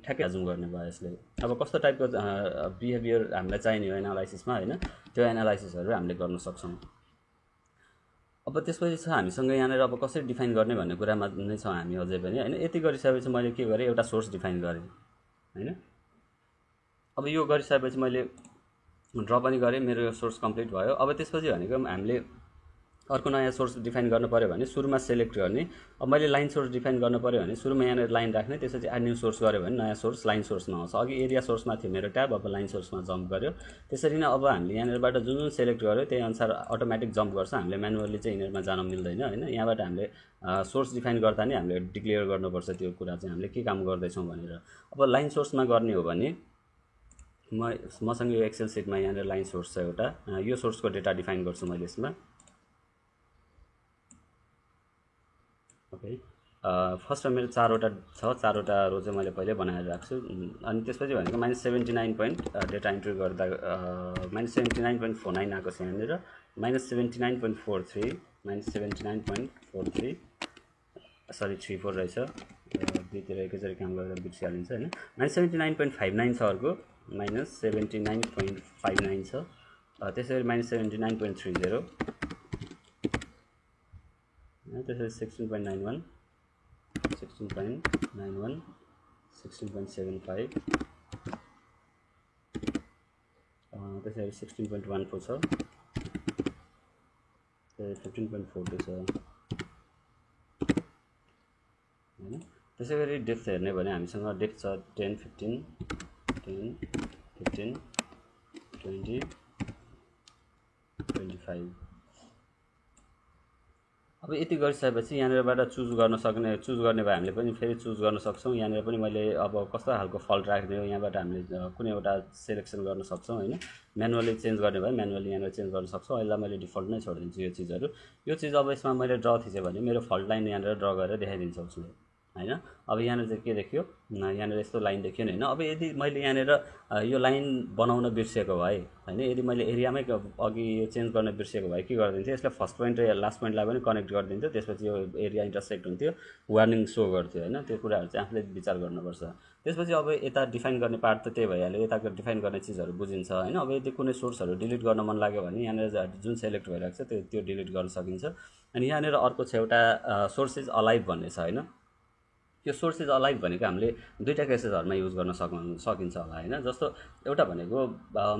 ठ्याक्कै एजुम गर्ने भयो यसले। अब कस्तो टाइपको बिहेभियर हामीलाई चाहिने हो एनालाइसिसमा हैन त्यो एनालाइसिसहरु हामीले गर्न सक्छौं। अब त्यसपछि छ हामीसँग यहाँनिर अब कसरी डिफाइन गर्ने भन्ने कुरामा नै छ हामी अझै पनि हैन। यति गरिसकेपछि मैले के गरे एउटा सोर्स डिफाइन गरे हैन। अब यो गरिसकेपछि मैले ड्रा पनि गरे मेरो यो सोर्स कम्प्लिट भयो। अब त्यसपछि भनेको हामीले अर्को नयाँ सोर्स डिफाइन गर्न पर्यो भने सुरुमा सेलेक्ट गर्ने। अब मैले लाइन सोर्स डिफाइन गर्न पर्यो भने सुरुमा यहाँ लाइन राख्ने त्यसपछि एड न्यू सोर्स गर्यो भने नयाँ सोर्स लाइन सोर्समा आउँछ। अघि एरिया सोर्समा थियो मेरो ट्याब अब लाइन सोर्समा जम्प गर्यो। त्यसरी नै अब हामीले यहाँबाट जुन सेलेक्ट गर्यो त्यही अनुसार अटोमेटिक जम्प गर्छ। हामीले म्यानुअली चाहिँ यिनीहरुमा जान मिल्दैन हैन। यहाँबाट हामीले सोर्स डिफाइन गर्दा नि हामीले डिक्लेयर गर्नुपर्छ त्यो कुरा चाहिँ हामीले के काम गर्दै छौं भनेर। अब लाइन सोर्समा गर्ने हो भने मसँग यो एक्सेल सिटमा यहाँनिर लाइन सोर्स छ एउटा, यो सोर्सको डेटा डिफाइन गर्छु मैले यसमा। ओके, फर्स्टमा मेरो 4वटा छ, 4वटा रो चाहिँ मैले पहिल्यै बनाएर राख्छु। अनि त्यसपछि भनेको -79 पोइन्ट डेटा इन्ट्री गर्दा -79.49 आएको छ यहाँनिर, -79.43 -79.43 सरी 34 रहेछ, दुईतिर एकैचोटि काम गरेर बिर्सिहालिन्छ होइन। -79.59 छ अर्को, -79.59 छ, त्यसरी -79.30, त्यसरी 16.91 16.91 16.75, त्यसरी 16.14 छ, 15.42 छ होइन। त्यसै गरी डेप्थ हेर्ने भने हामीसँग डेप्थ छ 10 15 10 15 20 25। अब यति गरिसकेपछि यहाँनिरबाट चुज गर्ने भए हामीले पनि फेरि चुज गर्न सक्छौँ। यहाँनिर पनि मैले अब कस्तो खालको फल्ट राख्ने हो, यहाँबाट हामीले कुनै एउटा सेलेक्सन गर्न सक्छौँ होइन। म्यानुअली चेन्ज गर्ने भए म्यानुअली यहाँनिर चेन्ज गर्न सक्छौँ। अहिले मैले डिफल्ट नै छोडिदिन्छु यो चिजहरू। यो चिज अब यसमा मैले ड्र थिचेँ भने मेरो फल्ट लाइन यहाँनिर ड्र गरेर देखाइदिन्छ उसले होइन। अब यहाँनिर चाहिँ के देखियो, यहाँनिर यस्तो लाइन देखियो नि होइन। अब यदि मैले यहाँनिर यो लाइन बनाउन बिर्सेको भए होइन, यदि मैले एरियामै अघि यो चेन्ज गर्न बिर्सेको भए के गरिदिन्थ्यो, यसले फर्स्ट पोइन्ट र लास्ट पोइन्टलाई पनि कनेक्ट गरिदिन्थ्यो, त्यसपछि यो एरिया इन्टरसेक्ट हुन्थ्यो, वार्निङ सो गर्थ्यो होइन। त्यो कुराहरू चाहिँ आफूले विचार गर्नुपर्छ। त्यसपछि अब यता डिफाइन गर्ने पार्ट त त्यही भइहाल्यो, यताको डिफाइन गर्ने चिजहरू बुझिन्छ होइन। अब यदि कुनै सोर्सहरू डिलिट गर्न मन लाग्यो भने यहाँनिर जुन सेलेक्ट भइरहेको छ त्यो डिलिट गर्न सकिन्छ। अनि यहाँनिर अर्को छ एउटा सोर्सेस अलाइभ भन्ने छ होइन। यो सोर्सेस अलाइभ भनेको हामीले दुईवटा केसेसहरूमा युज गर्न सकिन्छ होला होइन। जस्तो एउटा भनेको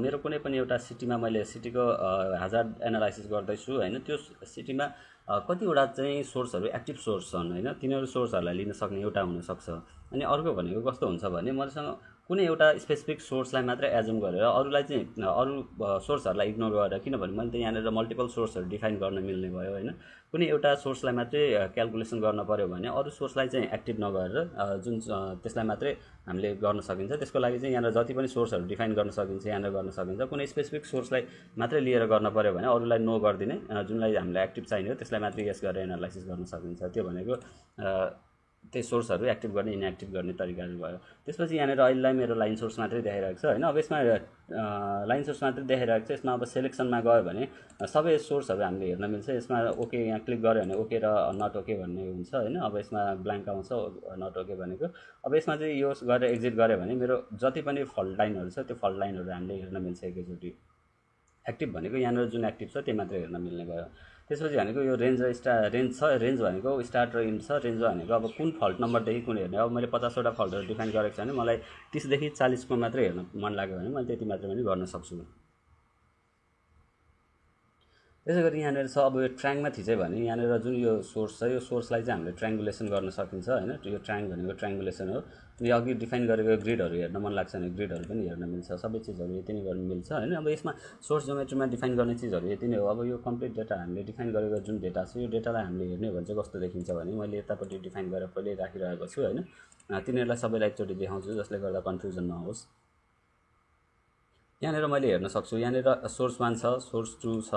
मेरो कुनै पनि एउटा सिटीमा मैले सिटीको हाजार्ड एनालाइसिस गर्दैछु होइन, त्यो सिटीमा कतिवटा चाहिँ सोर्सहरू एक्टिभ सोर्स छन् होइन, तिनीहरू सोर्सहरूलाई लिन सक्ने एउटा हुनसक्छ। अनि अर्को भनेको कस्तो हुन्छ भने मसँग कुनै एउटा स्पेसिफिक सोर्सलाई मात्रै एजुम गरेर अरूलाई चाहिँ अरू सोर्सहरूलाई इग्नोर गरेर, किनभने मैले त यहाँनिर मल्टिपल सोर्सहरू डिफाइन गर्न मिल्ने भयो होइन। कुनै एउटा सोर्सलाई मात्रै क्यालकुलेसन गर्न पऱ्यो भने अरू सोर्सलाई चाहिँ एक्टिभ नगरेर जुन त्यसलाई मात्रै हामीले गर्न सकिन्छ। त्यसको लागि चाहिँ यहाँनिर जति पनि सोर्सहरू डिफाइन गर्न सकिन्छ यहाँनिर गर्न सकिन्छ। कुनै स्पेसिफिक सोर्सलाई मात्रै लिएर गर्न पऱ्यो भने अरूलाई नो गरिदिने, जुनलाई हामीलाई एक्टिभ चाहिने हो त्यसलाई मात्रै यस गरेर एनालाइसिस गर्न सकिन्छ। त्यो भनेको त्यही सोर्सहरू एक्टिभ गर्ने इनएक्टिभ गर्ने तरिकाहरू भयो। त्यसपछि यहाँनिर अहिलेलाई मेरो लाइन सोर्स मात्रै देखाइरहेको छ होइन। अब यसमा लाइन सोर्स मात्रै देखाइरहेको छ। यसमा अब सेलेक्सनमा गयो भने सबै सोर्सहरू हामीले हेर्न मिल्छ। यसमा ओके यहाँ क्लिक गऱ्यो भने ओके र नट ओके भन्ने हुन्छ होइन। अब यसमा ब्ल्याङ्क आउँछ नट ओके भनेको। अब यसमा चाहिँ यो गरेर एक्जिट गऱ्यो भने मेरो जति पनि फल्ट लाइनहरू छ त्यो फल्ट लाइनहरू हामीले हेर्न मिल्छ एकैचोटि। एक्टिभ भनेको यहाँनिर जुन एक्टिभ छ त्यो मात्रै हेर्न मिल्ने भयो। त्यसपछि भनेको यो रेन्ज र रेन्ज छ। रेन्ज भनेको स्टार्ट र इन्ड छ। रेन्ज भनेको अब कुन फल्ट नम्बरदेखि कुन हेर्ने। अब मैले 50वटा फल्टहरू डिफाइन गरेको छ भने मलाई 30देखि 40को मात्रै हेर्न मन लाग्यो भने मैले त्यति मात्रै पनि गर्न सक्छु। त्यसै गरी यहाँनिर छ अब यो ट्राङमा थिच्यो भने यहाँनिर जुन यो सोर्स छ यो सोर्सलाई चाहिँ हामीले ट्रायङ्गुलेसन गर्न सकिन्छ होइन। यो ट्राङ भनेको ट्रायङ्गुलेसन हो। यो अघि डिफाइन गरेको ग्रिडहरू हेर्न मन लाग्छ भने ग्रिडहरू पनि हेर्न मिल्छ। सबै चिजहरू यति नै गर्न मिल्छ होइन। अब यसमा सोर्स ज्योमेट्रीमा डिफाइन गर्ने चिजहरू यति नै हो। अब यो कम्प्लिट डेटा हामीले डिफाइन गरेको जुन डेटा छ यो डेटालाई हामीले हेर्ने हो भने चाहिँ कस्तो देखिन्छ भने मैले यतापट्टि डिफाइन गरेर पहिले राखिरहेको छु होइन। तिनीहरूलाई सबैलाई एकचोटि देखाउँछु जसले गर्दा कन्फ्युजन नहोस्। यहाँनिर मैले हेर्न सक्छु यहाँनिर सोर्स 1 छ, सोर्स 2 छ,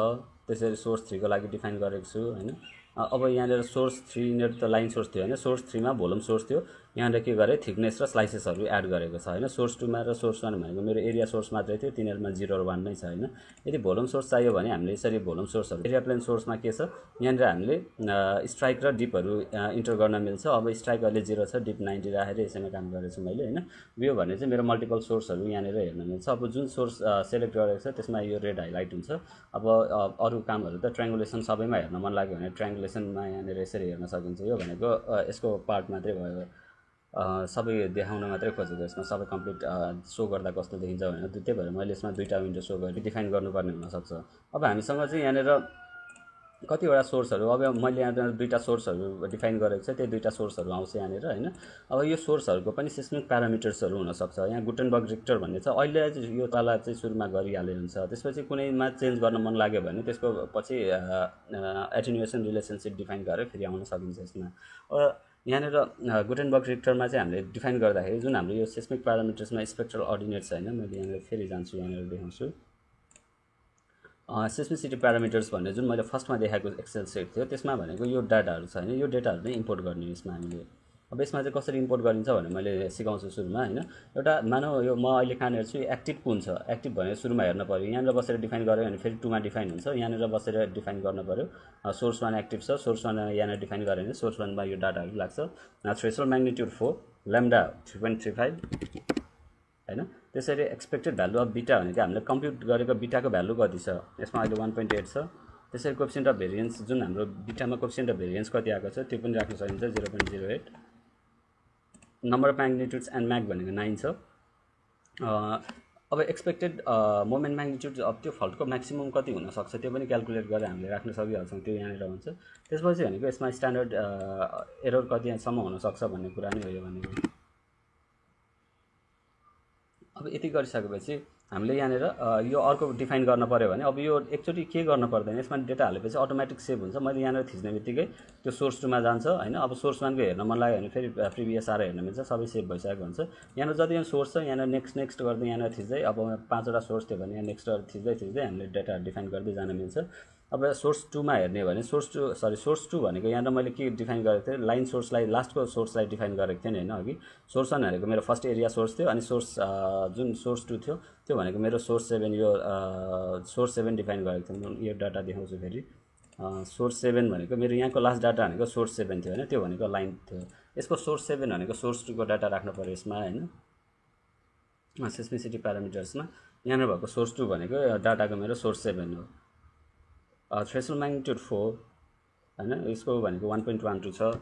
त्यसरी सोर्स 3 को लागि डिफाइन गरेको छु होइन। अब यहाँनिर सोर्स 3 यिनीहरू त लाइन सोर्स थियो होइन। सोर्स 3 मा भोल्युम सोर्स थियो। यहाँनिर के गरेँ थिकनेस र स्लाइसेसहरू एड गरेको छ होइन। सोर्स 2 मा र सोर्स 1 भनेको मेरो एरिया सोर्स मात्रै थियो। तिनीहरूमा 0 र 1 नै छ होइन। यदि भोल्युम सोर्स चाहियो भने हामीले यसरी भोल्युम सोर्सहरू एरिया प्लेन सोर्समा के छ यहाँनिर हामीले स्ट्राइक र डिपहरू इन्टर गर्न मिल्छ। अब स्ट्राइक अहिले 0 छ, डिप 90 राखेर यसैमा काम गरेको छु मैले होइन। यो भने चाहिँ मेरो मल्टिपल सोर्सहरू यहाँनिर हेर्न मिल्छ। अब जुन सोर्स सेलेक्ट गरेको छ त्यसमा यो रेड हाइलाइट हुन्छ। अब अरू कामहरू त ट्रायङ्गुलेसन सबैमा हेर्न मन लाग्यो भने ट्रायङ्गुलेसनमा यहाँनिर यसरी हेर्न सकिन्छ। यो भनेको यसको पार्ट मात्रै भयो, सबै देखाउन मात्रै खोजेको। यसमा सबै कम्प्लिट सो गर्दा कस्तो देखिन्छ भनेर त्यही भएर मैले यसमा दुईवटा विन्डो सो गरेर डिफाइन गर्नुपर्ने हुनसक्छ। अब हामीसँग चाहिँ यहाँनिर कतिवटा सोर्सहरू अब मैले यहाँ दुईवटा सोर्सहरू डिफाइन गरेको छ। त्यो दुईवटा सोर्सहरू आउँछ यहाँनिर होइन। अब यो सोर्सहरूको पनि सिस्मिक प्यारामिटर्सहरू हुनसक्छ। यहाँ गुटेनबर्ग रिक्टर भन्ने छ। अहिले यो तल चाहिँ सुरुमा गरिहाले हुन्छ। त्यसपछि कुनैमा चेन्ज गर्न मन लाग्यो भने त्यसको पछि एटेन्युएसन रिलेसनसिप डिफाइन गरेर फेरि आउन सकिन्छ यसमा। यहाँनिर गुटेनबर्ग रिक्टरमा चाहिँ हामीले डिफाइन गर्दाखेरि जुन हाम्रो यो सेस्मिक प्यारामिटर्समा स्पेक्ट्रल अर्डिनेट्स हैन, मैले यहाँनिर फेरि जान्छु, यहाँनिर देखाउँछु। सेस्मिसिटी प्यारामिटर्स भन्ने जुन मैले फर्स्टमा देखाएको एक्सेल सेट थियो त्यसमा भनेको यो डाटाहरू छ हैन, यो डाटाहरू नै इम्पोर्ट गर्ने यसमा हामीले। अब यसमा चाहिँ कसरी इम्पोर्ट गरिन्छ भने मैले सिकाउँछु सुरुमा हैन। एउटा मानौ यो म अहिले कहाँ हेर्छु, एक्टिभ कुन छ, एक्टिभ भनेर सुरुमा हेर्न पर्यो। यहाँनिर बसेर डिफाइन गर्यो भने फेरि 2 मा डिफाइन हुन्छ, यहाँनिर बसेर डिफाइन गर्न पर्यो। सोर्स 1 एक्टिभ छ, सोर्स 1 यहाँनिर डिफाइन गर्यो भने सोर्स 1 मा यो डाटाहरू लाग्छ। थ्रेसोल्ड म्याग्निट्युड 4, ल्याम्डा 3.35 हैन। त्यसरी एक्सपेक्टेड भ्यालु अफ बीटा भनेको हामीले कम्प्युट गरेको बीटाको भ्यालु कति छ, यसमा अहिले 1.8 छ। त्यसरी कोएफिसिएन्ट अफ भेरिएन्स जुन हाम्रो बीटामा कोएफिसिएन्ट अफ भेरिएन्स कति आएको छ त्यो पनि राख्न सकिन्छ, 0.08। नम्बर अफ म्याग्निट्युड्स एन्ड म्याग भनेको 9 छ। अब एक्सपेक्टेड मोमेन्ट म्याग्निट्युड अब त्यो फल्टको म्याक्सिमम कति हुन सक्छ त्यो पनि क्याल्कुलेट गरेर हामीले राख्न सकिहाल्छौँ, त्यो यहाँनिर हुन्छ। त्यसपछि भनेको यसमा स्ट्यान्डर्ड एरर कतिसम्म हुन सक्छ भन्ने कुरा नै हो यो भनेको। अब यति गरिसकेपछि हामीले यहाँनिर यो अर्को डिफाइन गर्न पर्यो भने अब यो एकचोटि के गर्न पर्दैन, यसमा डेटा हालेपछि अटोमेटिक सेभ हुन्छ। मैले यहाँनिर थिच्ने बित्तिकै त्यो सोर्स 2 मा जान्छ हैन। अब सोर्स 1 को हेर्न मन लाग्यो भने फेरि प्रिभियस आएर हेर्न मिल्छ, सबै सेभ भइसकेको हुन्छ। यहाँनिर जति यहाँ सोर्स छ यहाँनिर नेक्स्ट गर्दै यहाँनिर थिच्दै, अब 5 वटा सोर्स थियो भने यहाँ नेक्स्ट थिच्दै हामीले डेटा डिफाइन गर्दै जान मिल्छ। अब सोर्स 2 मा हेर्ने भने सोर्स 2 भनेको यहाँनिर मैले के डिफाइन गरेको थिएँ, लाइन सोर्सलाई लास्टको सोर्सलाई डिफाइन गरेको थिएँ हैन अघि। सोर्स 1 भनेको मेरो फर्स्ट एरिया सोर्स थियो, अनि सोर्स जुन सोर्स 2 थियो त्यो भनेको मेरो सोर्स 7, यो सोर्स 7 डिफाइन गरेको थिएँ। यो डाटा देखाउँछु फेरि। सोर्स 7 भनेको मेरो यहाँको लास्ट डाटा भनेको सोर्स 7 थियो हैन, त्यो भनेको लाइन थियो। यसको सोर्स 7 भनेको सोर्स 2 को डाटा राख्नु पर्यो यसमा हैन, सेस्मिसिटी प्यारामिटर्समा। यहाँनिर भएको सोर्स 2 भनेको डाटाको मेरो सोर्स 7 हो। थ्रेसोल्ड म्याग्निट्युड 4 हैन, यसको भनेको 1.12 छ।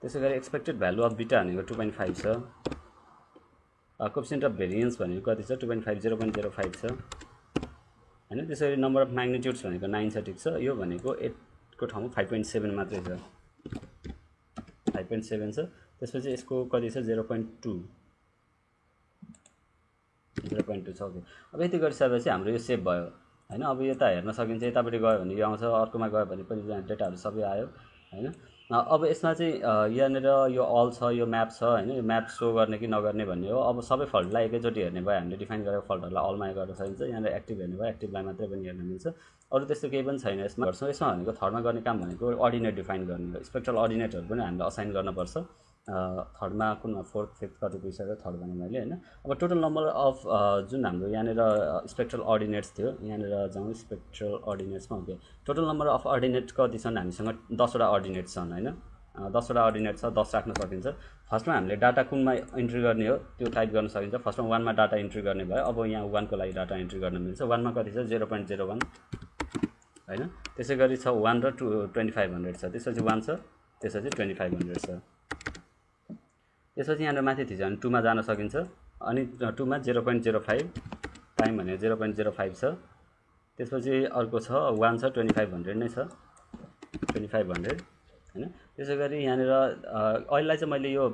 त्यसैगरी एक्सपेक्टेड भ्यालु अफ बीटा भनेको 2.5 छ। कोएफिसिएन्ट अफ भेरिएन्स भनेको कति छ, 2.5 0.05 छ हैन। त्यसैगरी नम्बर अफ म्याग्निट्युड्स भनेको 9 छ, ठिक छ। यो भनेको 8 को ठाउँमा 5.7 मात्रै छ, 5.7 छ। त्यसपछि यसको कति छ, 0.2 छ। ओके, अब यति गरिसकेपछि हाम्रो यो सेभ भयो हैन। अब यता हेर्न सकिन्छ, यतापट्टि गयो भने यो आउँछ, अर्कोमा गयो भने पनि डेटाहरू सबै आयो हैन। अब यसमा चाहिँ यहाँनिर यो अल छ, यो म्याप छ हैन। यो म्याप सो गर्ने कि नगर्ने भन्ने हो। अब सबै फल्टलाई एकैचोटि हेर्ने भयो हामीले डिफाइन गरेको फल्टहरूलाई अलमा गर्न सकिन्छ। यहाँनिर एक्टिभ हेर्ने भयो, एक्टिभलाई मात्रै पनि हेर्न मिल्छ, अरू त्यस्तो केही पनि छैन यसमा। गर्छौँ यसमा भनेको थर्डमा गर्ने काम भनेको अर्डिनेट डिफाइन गर्ने हो। स्पेक्ट्रल अर्डिनेटहरू पनि हामीले असाइन गर्नुपर्छ। थर्डमा कुन 4th 5th कति पुगिसक्यो, थर्ड भने मैले हैन। अब टोटल नम्बर अफ जुन हाम्रो यहाँनिर स्पेक्ट्रल अर्डिनेट्स थियो, यहाँनिर जाउँ स्पेक्ट्रल अर्डिनेट्समा। Okay, total number of ordinate कति छन्, हामीसँग 10 वटा अर्डिनेट छन् हैन। 10 वटा अर्डिनेट छ, 10 राख्न सकिन्छ। फर्स्टमा हामीले डाटा कुनमा इन्ट्री गर्ने हो त्यो टाइप गर्न सकिन्छ। फर्स्टमा 1 मा डाटा इन्ट्री गर्ने भयो, अब यहाँ 1 को लागि डाटा इन्ट्री गर्न मिल्छ। 1 मा कति छ, 0.01 हैन। त्यसैगरी छ 1 र 2500 छ, त्यसपछि 1 छ, त्यसपछि 2500 छ। त्यसपछि यहाँनिर माथि थिच्यो भने 2 मा जान सकिन्छ, अनि 2 मा 0.05 टाइम भने 0.05 छ। त्यसपछि अर्को छ 1 छ, 2500 नै छ, 2500 हैन। त्यसैगरी यहाँनिर अहिलेलाई चाहिँ मैले यो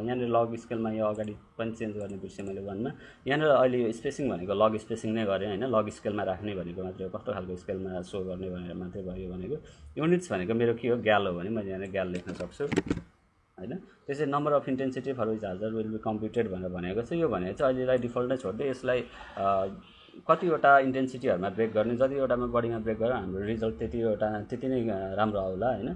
यहाँनिर लग स्केलमा यो अगाडि पनि चेन्ज गर्ने बिर्सेँ मैले 1 मा। यहाँनिर अहिले यो स्पेसिङ भनेको लग स्पेसिङ नै गरेँ हैन, लग स्केलमा राख्ने भनेको मात्रै हो, कस्तो खालको स्केलमा सो गर्ने भनेर मात्रै भयो भनेको। युनिट्स भनेको मेरो के हो, ग्याल हो भने मैले यहाँनिर ग्याल लेख्न सक्छु हैन। त्यसै number of intensity for which हाजर विल बी कम्प्युटेड भनेर भनेको छ। यो भनेको चाहिँ अहिलेलाई डिफल्ट नै छोड्दै यसलाई कतिवटा इन्टेन्सिटीहरूमा ब्रेक गर्ने, जतिवटामा बढीमा ब्रेक गरेर हाम्रो रिजल्ट त्यति नै राम्रो आउला हैन।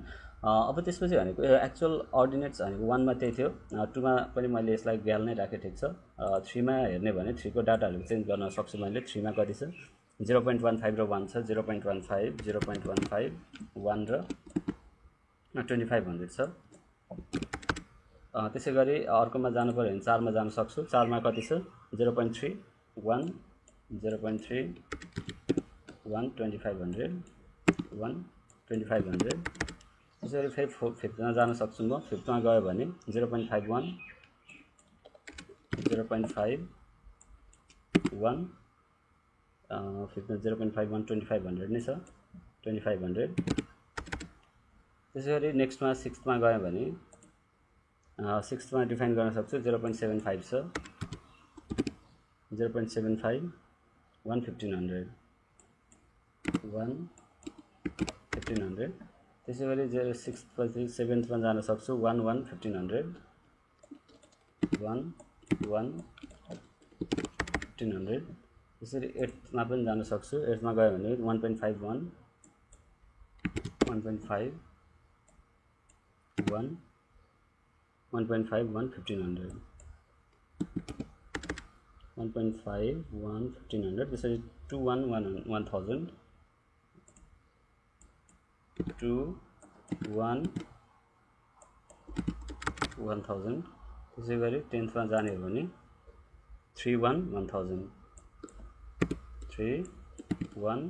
अब त्यसपछि भनेको एक्चुअल अर्डिनेट्स भनेको 1 मा त्यही थियो, 2 मा पनि मैले यसलाई ग्याल नै राखेँ, ठिक छ। 3 मा हेर्ने भने 3 को डाटाहरू चेन्ज गर्न सक्छु मैले। 3 मा कति छ, 0.15 र 1 छ, 0.15 0.15 1 र 2500 छ। त्यसैगरी अर्कोमा जानु पर्यो भने 4 मा जान सक्छु। 4 मा कति छ, 0.3 1 0.3 1 2500 1 2500। त्यसरी फेरि 5th मा जान सक्छु म। 5th मा गयो भने 0.51 0.5 1 5th मा 0.51 2500 नै छ, 2500। त्यसैगरी नेक्स्टमा 6th मा गयो भने 6th मा डिफाइन गर्न सक्छु, 0.75 छ, 0.75 1500 1500। त्यसै गरी 06 पछि 7th मा जान सक्छु 1 1 1500 1 1 1500 त्यसरी 8th मा पनि जान सक्छु 8th मा गयो भने 1.51 1.5 1 1.51 1500 1.51 1500 त्यसरी 2 1 1000 2 1 1000 त्यसै गरी 10th मा जाने हो भने 3 1 1000 3 1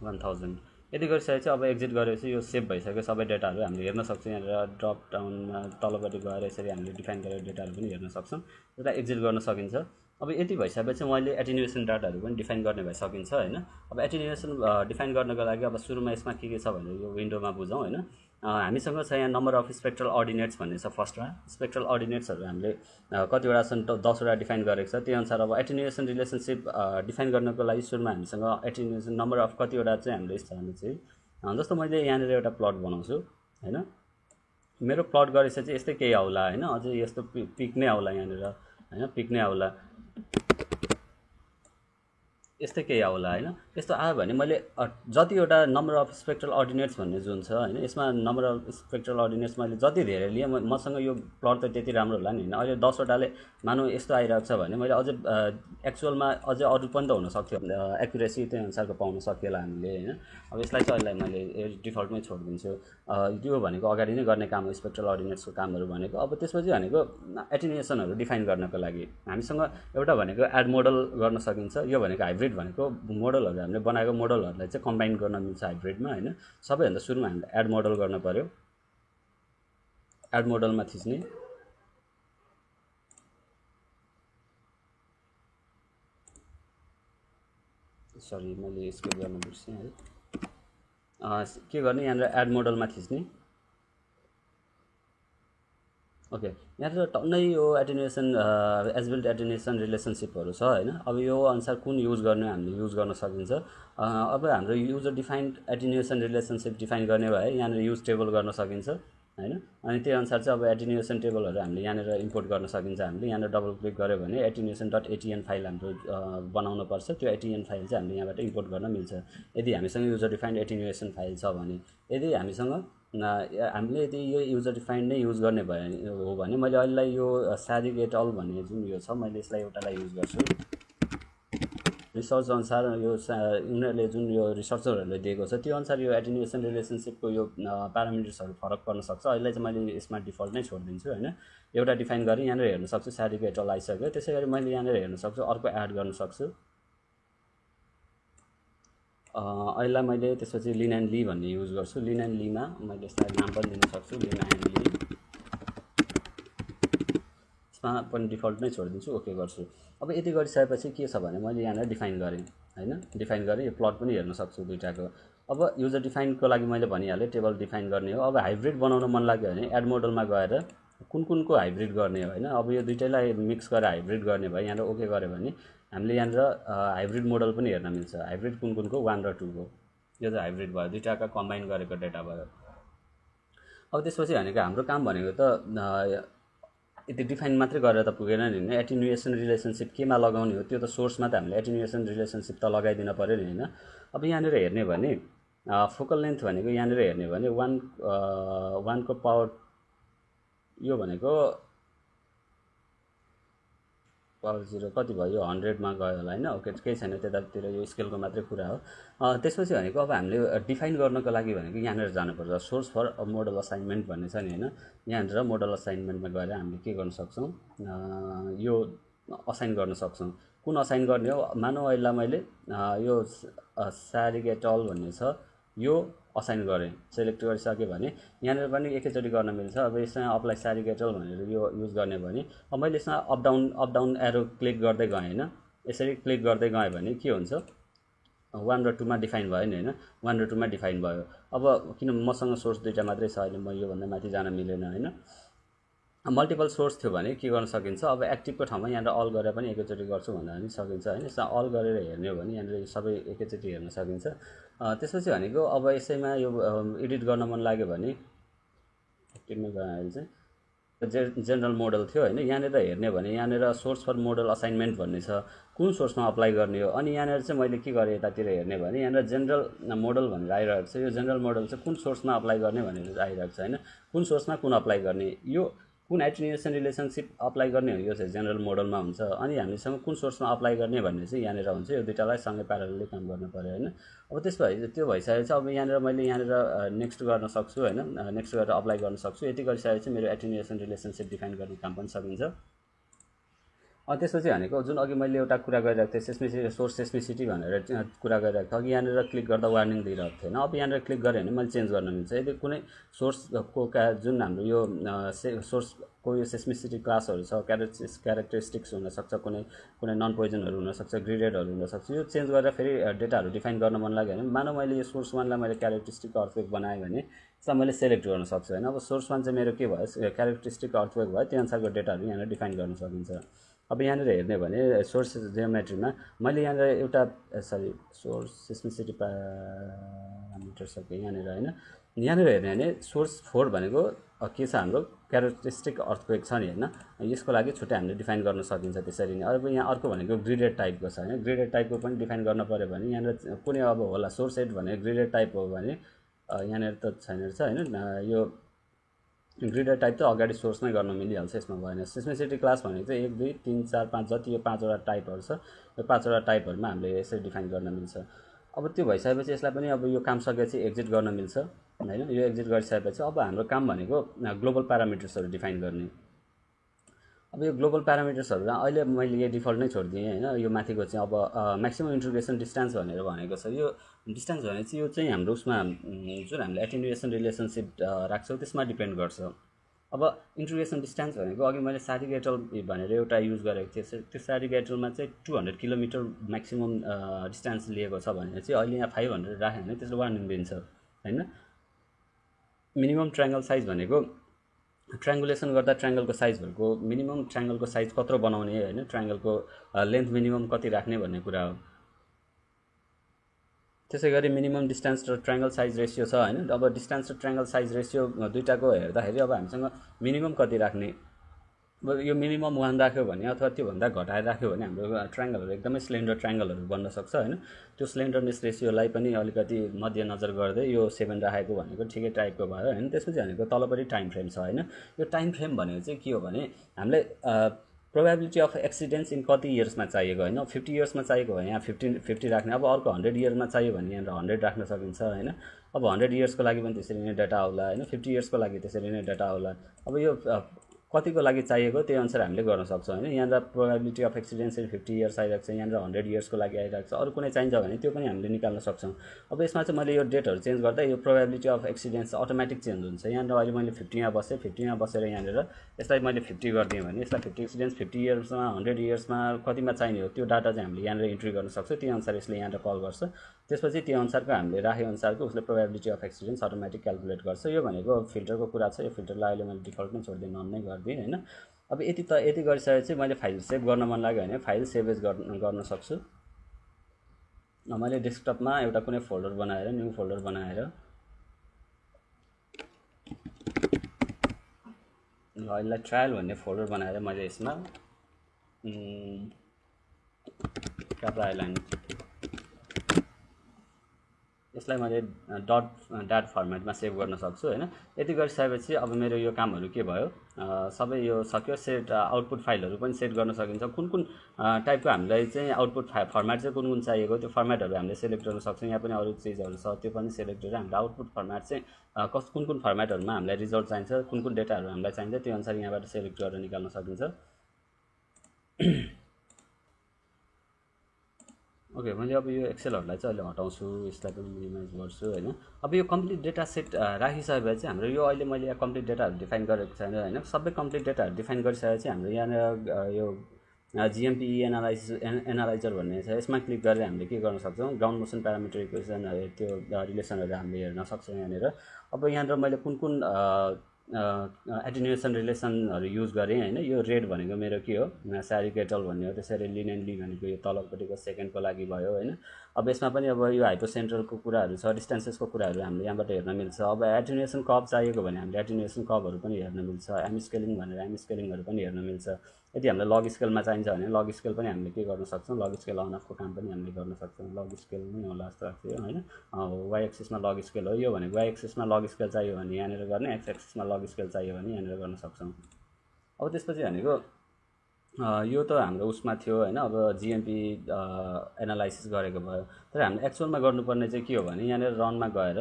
1000 यदि गरिसकेपछि अब एक्जिट गरेपछि यो सेभ भइसक्यो सबै डेटाहरू हामीले हेर्न सक्छौँ यहाँनिर ड्रप डाउनमा तलपट्टि गएर यसरी हामीले डिफाइन गरेर डेटाहरू पनि हेर्न सक्छौँ त्यसलाई एक्जिट गर्न सकिन्छ अब यति भइसकेपछि मैले एटेन्युएसन डाटाहरू पनि डिफाइन गर्ने भइसकिन्छ हैन अब एटेन्युएसन डिफाइन गर्नको लागि अब सुरुमा यसमा के छ भने यो विन्डोमा बुझौँ हैन हामीसँग छ यहाँ नम्बर अफ स्पेक्ट्रल अर्डिनेट्स भन्ने छ फर्स्टमा स्पेक्ट्रल अर्डिनेट्सहरू हामीले कतिवटा छन् 10 वटा डिफाइन गरेको छ त्यही अनुसार अब एटेन्युएसन रिलेसनशिप डिफाइन गर्नको लागि सुरुमा हामीसँग एटेन्युएसन नम्बर अफ कतिवटा चाहिँ हामीले स्थानमा चाहिँ जस्तो मैले यहाँनिर एउटा प्लट बनाउँछु हैन मेरो प्लट गरेपछि चाहिँ यस्तै केही आउला हैन अझै यस्तो पिक नै आउला यहाँनिर हैन पिक नै आउला यस्तै केही आउला हैन यस्तो आयो भने मैले जतिवटा नम्बर अफ स्पेक्ट्रल अर्डिनेट्स भन्ने जुन छ हैन यसमा नम्बर अफ स्पेक्ट्रल अर्डिनेट्स मैले जति धेरै लिए मसँग यो प्लट त त्यति राम्रो होला नि हैन अहिले 10 वटाले मानौ यस्तो आइरहेको छ भने मैले अझै एक्चुअलमा अझै अरु पनि त हुन सक्थ्यो एक्युरेसी त्यही अनुसारको पाउन सकिएला हामीले हैन अब यसलाई चाहिँ अहिले मैले डिफल्टमै छोडिदिन्छु यो भनेको अगाडि नै गर्ने काम हो स्पेक्ट्रल अर्डिनेट्सको कामहरू भनेको अब त्यसपछि भनेको एटेन्युएसनहरू डिफाइन गर्नको लागि हामीसँग एउटा भनेको एड मोडल गर्न सकिन्छ यो भनेको हाइब्रिड भनेको मोडलहरु हामीले बनाएको मोडलहरुलाई चाहिँ कम्बाइन गर्न मिल्छ हाइब्रिडमा हैन सबैभन्दा सुरुमा हामीले एड मोडल गर्न पर्यो एड मोडलमा थिच्ने सरी मैले स्किप गर्न बिर्सेँ है के गर्ने यहाँ एड मोडलमा थिच्ने ओके यहाँ टन्नै यो एटेन्युएसन एज बिल्ट एटेन्युएसन रिलेसनशिपहरु छ हैन अब यो अनुसार कुन युज गर्ने हामीले युज गर्न सकिन्छ अब हाम्रो युजर डिफाइन्ड एटेन्युएसन रिलेसनशिप डिफाइन गर्ने भए यहाँ युज टेबल गर्न सकिन्छ हैन अनि त्यही अनुसार चाहिँ अब एटेन्युएसन टेबलहरु हामीले यहाँ इम्पोर्ट गर्न सकिन्छ हामीले यहाँ डबल क्लिक गर्यो भने attenuation.atn फाइल हाम्रो बनाउन पर्छ त्यो atn फाइल चाहिँ हामीले यहाँबाट इम्पोर्ट गर्न मिल्छ यदि हामीसँग युजर डिफाइन्ड एटेन्युएसन फाइल छ भने यदि हामीसँग हामीले यदि यो युजर डिफाइन्ड नै युज गर्ने भए हो भने मैले अहिले यो सादिक एट अल भन्ने जुन यो छ मैले यसलाई एउटालाई युज गर्छु रिसर्च अनुसार यो उनीहरुले जुन यो रिसर्चरहरुले दिएको छ त्यो अनुसार यो एटेन्युएसन रिलेसनशिपको यो प्यारामिटर्सहरु फरक पर्न सक्छ अहिले चाहिँ मैले यसमा डिफल्ट नै छोडिदिन्छु हैन एउटा डिफाइन गरे यहाँ हेर्न सक्छु सादिक एट अल आइसक्यो त्यसैगरी मैले यहाँ हेर्न सक्छु अर्को एड गर्न सक्छु अहिले मैले त्यसपछि लिन एन्ड ली भन्ने युज गर्छु लिन एन्ड लीमा मैले यसलाई नाम पनि दिन सक्छु लिन एन्ड ली यसमा पनि डिफल्ट नै छोडिदिन्छु ओके गर्छु अब यति गरिसकेपछि के छ भने मैले यहाँ डिफाइन गरेँ हैन डिफाइन गरेँ यो प्लट पनि हेर्न सक्छु दुईटाको अब युजर डिफाइनको लागि मैले भनिहालेँ टेबल डिफाइन गर्ने हो अब हाइब्रिड बनाउन मन लाग्यो भने एड मोडलमा गएर कुनको हाइब्रिड गर्ने हो हैन अब यो दुईटैलाई मिक्स गरेर हाइब्रिड गर्ने भए यहाँ ओके गर्यो भने हामीले यहाँ हाइब्रिड मोडल पनि हेर्न मिल्छ हाइब्रिड कुनको 1 र 2 को यो चाहिँ हाइब्रिड भयो दुईटाका कम्बाइन गरेको डेटा भयो अब त्यसपछि भनेको हाम्रो काम भनेको त यति डिफाइन मात्रै गरेर त पुगेन नि हैन एटेन्युएसन रिलेसनशिप केमा लगाउने हो त्यो त सोर्समा त हामीले एटेन्युएसन रिलेसनशिप त लगाइदिन पर्यो नि हैन अब यहाँ हेर्ने भने फोकल लेन्थ भनेको यहाँ हेर्ने भने 1 को पावर यो भनेको पावर 0 कति भयो 100 मा गयो होला हैन ओके केही छैन त्यतातिर यो स्केलको मात्रै कुरा हो त्यसपछि भनेको अब हामीले डिफाइन गर्नको लागि भनेको यहाँ जानुपर्छ सोर्स फर मोडल असाइनमेन्ट भन्ने छ नि हैन यहाँ मोडल असाइनमेन्टमा गएर हामीले के गर्न सक्छौं यो असाइन गर्न सक्छौं कुन असाइन गर्ने हो मानौ अहिले मैले यो सादिक एट अल भन्ने छ यो असाइन गरे सिलेक्ट गरिसके भने यहाँ पनि एकैचोटी गर्न मिल्छ अब यसमा अप्लाई सादिक एट अल भनेर यो युज गर्ने भने अब मैले यसमा अप डाउन एरो क्लिक गर्दै गए हैन यसरी क्लिक गर्दै गए भने के हुन्छ 1 र 2 मा डिफाइन भयो नि हैन 1 र 2 मा डिफाइन भयो अब किन मसँग सोर्स दुईटा मात्रै छ अहिले म यो भन्दा माथि जान मिलेन हैन मल्टिपल सोर्स थियो भने के गर्न सकिन्छ, अब एक्टिभको ठाउँमा यहाँनिर अल गरेर पनि एकैचोटि गर्छु भन्दा पनि सकिन्छ होइन। यसमा अल गरेर हेर्ने हो भने यहाँनिर सबै एकैचोटि हेर्न सकिन्छ। त्यसपछि भनेको अब यसैमा यो एडिट गर्न मन लाग्यो भने एक्टिभमा गएर चाहिँ जेनरल मोडल थियो होइन, यहाँनिर हेर्ने भने यहाँनिर सोर्स फर मोडल असाइनमेन्ट भन्ने छ, कुन सोर्समा अप्लाई गर्ने हो। अनि यहाँनिर चाहिँ मैले के गरेँ यतातिर हेर्ने भने यहाँनिर जेनरल मोडल भनेर आइरहेको छ। यो जेनरल मोडल चाहिँ कुन सोर्समा अप्लाई गर्ने भनेर आइरहेको छ होइन, कुन सोर्समा कुन अप्लाई गर्ने, यो कुन एटिन्युएसन रिलेसनसिप अप्लाई गर्ने हो यो चाहिँ जेनरल मोडलमा हुन्छ। अनि हामीसँग कुन सोर्समा अप्लाई गर्ने भन्ने चाहिँ यहाँनिर हुन्छ। यो दुइटालाई सँगै प्यारलली काम गर्नु पऱ्यो होइन। अब त्यो भइसकेपछि अब यहाँनिर मैले यहाँनिर नेक्स्ट गर्न सक्छु होइन, नेक्स्ट गरेर अप्लाई गर्न सक्छु। यति गरिसकेपछि मेरो एटिन्युएसन रिलेसनसिप डिफाइन गर्ने काम पनि सकिन्छ। त्यसपछि भनेको जुन अघि मैले एउटा कुरा गरिरहेको थिएँ सेस्मिसिटी, सोर्स सेस्मिसिटी भनेर कुरा गरिरहेको थिएँ अघि, यहाँनिर क्लिक गर्दा वार्निङ दिइरहेको थिएन। अब यहाँनिर क्लिक गरेँ भने मैले चेन्ज गर्न मिल्छ। यदि कुनै सोर्सको जुन हाम्रो यो सोर्सको यो सेस्मिसिटी क्लासहरू छ, क्यारेक्टरिस्टिक्स हुनसक्छ, कुनै नन पोइजनहरू हुनसक्छ, ग्रिडेडहरू हुनसक्छ, यो चेन्ज गरेर फेरि डेटाहरू डिफाइन गर्न मन लाग्यो भने मानव मैले यो सोर्स वानलाई मैले क्यारेक्टरिस्टिक अर्थवेक बनाएँ भने यसलाई मैले सेलेक्ट गर्न सक्छु होइन। अब सोर्स वान चाहिँ मेरो के भयो, क्यारेक्टरिस्टिक अर्थवेक भयो, त्यो अनुसारको डेटाहरू यहाँनिर डिफाइन गर्न सकिन्छ। अब यहाँनिर हेर्ने भने सोर्स जियोमेट्रीमा मैले यहाँनिर एउटा सोर्स सेस्मिसिटी प्यारामिटर सकेँ यहाँनिर होइन। यहाँनिर हेर्ने भने सोर्स 4 भनेको के छ, हाम्रो क्यारेक्टरिस्टिक अर्थक्वेक छ नि होइन, यसको लागि छुट्टै हामीले डिफाइन गर्न सकिन्छ त्यसरी नै। अब यहाँ अर्को भनेको ग्रिडेड टाइपको छ होइन, ग्रिडेड टाइपको पनि डिफाइन गर्न पऱ्यो भने यहाँनिर कुनै अब होला सोर्स एड भनेको ग्रिडेड टाइप हो भने यहाँनिर त छैन रहेछ होइन। यो ग्रिडर टाइप त अगाडि सोर्समै गर्न मिलिहाल्छ, यसमा भएन। सेस्मिसिटी क्लास भनेको चाहिँ 1 2 3 4 5 जति यो 5वटा टाइपहरू छ, यो 5वटा टाइपहरूमा हामीले यसरी डिफाइन गर्न मिल्छ। अब त्यो भइसकेपछि यसलाई पनि अब यो काम सकेपछि एक्जिट गर्न मिल्छ होइन। यो एक्जिट गरिसकेपछि अब हाम्रो काम भनेको ग्लोबल प्यारामिटर्सहरू डिफाइन गर्ने। अब यो ग्लोबल प्यारामिटर्सहरूलाई अहिले मैले यो डिफल्ट नै छोडिदिएँ होइन। यो माथिको चाहिँ अब म्याक्सिमम इन्टिग्रेसन डिस्टेन्स भनेर भनेको छ। यो डिस्टेन्स भने चाहिँ यो चाहिँ हाम्रो उसमा जुन हामीले एटिन्युएसन रिलेसनसिप राख्छौँ त्यसमा डिपेन्ड गर्छ। अब इन्टिग्रेसन डिस्टेन्स भनेको अघि मैले सारिगेटल भनेर एउटा युज गरेको थिएँ, त्यो सारिगेटलमा चाहिँ 200 किलोमिटर म्याक्सिमम डिस्टेन्स लिएको छ भने चाहिँ अहिले यहाँ 500 राख्यो भने त्यसले वार्निङ दिन्छ होइन। मिनिमम ट्रायङ्गल साइज भनेको ट्रायङ्गुलेसन गर्दा ट्रायङ्गलको साइजहरूको मिनिमम ट्रायङ्गलको साइज कत्रो बनाउने होइन, ट्रायङ्गलको लेन्थ मिनिमम कति राख्ने भन्ने कुरा हो। त्यसै गरी मिनिमम डिस्टेन्स र ट्रायङ्गल साइज रेसियो छ होइन। अब डिस्टेन्स र ट्रायङ्गल साइज रेसियो दुइटाको हेर्दाखेरि अब हामीसँग मिनिमम कति राख्ने, अब यो मिनिमम 1 राख्यो भने अथवा त्योभन्दा घटाएर राख्यो भने हाम्रो ट्रायङ्गलहरू एकदमै स्लेन्डर ट्रायङ्गलहरू बन्न सक्छ होइन। त्यो स्लेन्डरनेस रेसियोलाई पनि अलिकति मध्यनजर गर्दै यो 7 राखेको भनेको ठिकै टाइपको भयो होइन। त्यसपछि भनेको तलपट्टि टाइम फ्रेम छ होइन। यो टाइम फ्रेम भनेको चाहिँ के हो भने हामीलाई प्रोबेबिलिटी अफ एक्सिडेन्स इन कति इयर्समा चाहिएको होइन। 50 इयर्समा चाहिएको भने यहाँ 50 राख्ने, अब अर्को 100 इयरमा चाहियो भने यहाँनिर 100 राख्न सकिन्छ होइन। अब 100 इयर्सको लागि पनि त्यसरी नै डाटा आउला होइन, 50 इयर्सको लागि त्यसरी नै डाटा आउला। अब यो कतिको लागि चाहिएको त्यही अनुसार हामीले गर्न सक्छौँ होइन। यहाँनिर प्रोबेबिलिटी अफ एक्सिडेन्स इन 50 इयर्स आइरहेको छ, यहाँनिर 100 इयर्सको लागि आइरहेको छ, अरू कुनै चाहिन्छ भने त्यो पनि हामीले निकाल्न सक्छौँ। अब यसमा चाहिँ मैले यो डेटहरू चेन्ज गर्दा यो प्रोबेबिलिटी अफ एक्सिडेन्स अटोमेटिक चेन्ज हुन्छ। यहाँनिर अहिले मैले 50मा बसेँ, 50मा बसेर यहाँनिर यसलाई मैले 50 गरिदिएँ भने यसलाई 50 एक्सिडेन्स 50 इयर्समा 100 इयर्समा कतिमा चाहिने हो त्यो डाटा चाहिँ हामीले यहाँनिर इन्ट्री गर्न सक्छौँ। त्यो अनुसार यसले यहाँनिर कल गर्छ, त्यसपछि त्यो अनुसारको हामीले राखे अनुसारको उसले प्रोबेबिलिटी अफ एक्सिडेन्स अटोमेटिक क्यालकुलेट गर्छ। यो भनेको फिल्टरको कुरा छ, यो फिल्टरलाई अहिले मैले डिफल्ट नै छोडिदिएँ, नन नै गरिदिएँ होइन। अब यति गरिसकेपछि मैले फाइल सेभ गर्न मन लाग्यो भने फाइल सेभ एज गर्न सक्छु। मैले डेस्कटपमा एउटा कुनै फोल्डर बनाएर न्यू फोल्डर बनाएर अहिले ट्रायल भन्ने फोल्डर बनाएर मैले यसमा क्याप्रा आइल्यान्ड यसलाई मैले डाट फर्मेटमा सेभ गर्न सक्छु होइन। यति गरिसकेपछि अब मेरो यो कामहरू के भयो, सबै यो सक्यो। सेट आउटपुट फाइलहरू पनि सेट गर्न सकिन्छ, कुन कुन टाइपको हामीलाई चाहिँ आउटपुट फर्मेट चाहिँ कुन कुन चाहिएको त्यो फर्मेटहरू हामीले सेलेक्ट गर्न सक्छौँ। यहाँ पनि अरू चिजहरू छ त्यो पनि सेलेक्ट गरेर हामीले आउटपुट फर्मेट चाहिँ कुन कुन फर्मेटहरूमा हामीलाई रिजल्ट चाहिन्छ, कुन कुन डेटाहरू हामीलाई चाहिन्छ त्यो अनुसार यहाँबाट सेलेक्ट गरेर निकाल्न सकिन्छ। ओके, मैले अब यो एक्सेलहरूलाई चाहिँ अहिले हटाउँछु, यसलाई पनि मिनिमाइज गर्छु होइन। अब यो कम्प्लिट डेटा सेट राखिसकेपछि हाम्रो यो अहिले मैले यहाँ कम्प्लिट डेटाहरू डिफाइन गरेको छैन होइन। सबै कम्प्लिट डेटाहरू डिफाइन गरिसकेपछि हाम्रो यहाँनिर यो GMP एनालाइजर भन्ने छ, यसमा क्लिक गरेर हामीले के गर्न सक्छौँ, ग्राउन्ड मोसन प्यारामिटर इक्वेसन त्यो रिलेसनहरू हामीले हेर्न सक्छौँ यहाँनिर। अब यहाँनिर मैले कुन कुन एटिन्युएसन रिलेसनहरू युज गरेँ होइन। यो रेड भनेको मेरो के हो, स्यारिकेटल भन्ने हो। त्यसरी लिनेनली भनेको यो तलपट्टिको सेकेन्डको लागि भयो होइन। अब यसमा पनि अब यो हाइपोसेन्ट्रलको कुराहरू छ, डिस्टेन्सेसको कुराहरू हामीले यहाँबाट हेर्न मिल्छ। अब एटिन्युएसन कर्भ चाहिएको भने हामीले एटिन्युएसन कर्भहरू पनि हेर्न मिल्छ। एम स्केलिङ भनेर एम स्केलिङहरू पनि हेर्न मिल्छ। यदि हामीलाई लग स्केलमा चाहिन्छ भने लग स्केल पनि हामीले के गर्न सक्छौँ, लग स्केल अन अफको काम पनि हामीले गर्न सक्छौँ। लग स्केल नै होला जस्तो लाग्छ यो होइन। वाइ एक्सिसमा लग स्केल हो यो भनेको। वाइ एक्सिसमा लग स्केल चाहियो भने यहाँनिर गर्ने, एक्स एक्सिसमा लग स्केल चाहियो भने यहाँनिर गर्न सक्छौँ। अब त्यसपछि भनेको यो त हाम्रो उसमा थियो होइन। अब जिएमपी एनालाइसिस गरेको भयो, तर हामीले एक्चुअलमा गर्नुपर्ने चाहिँ के हो भने यहाँनिर रनमा गएर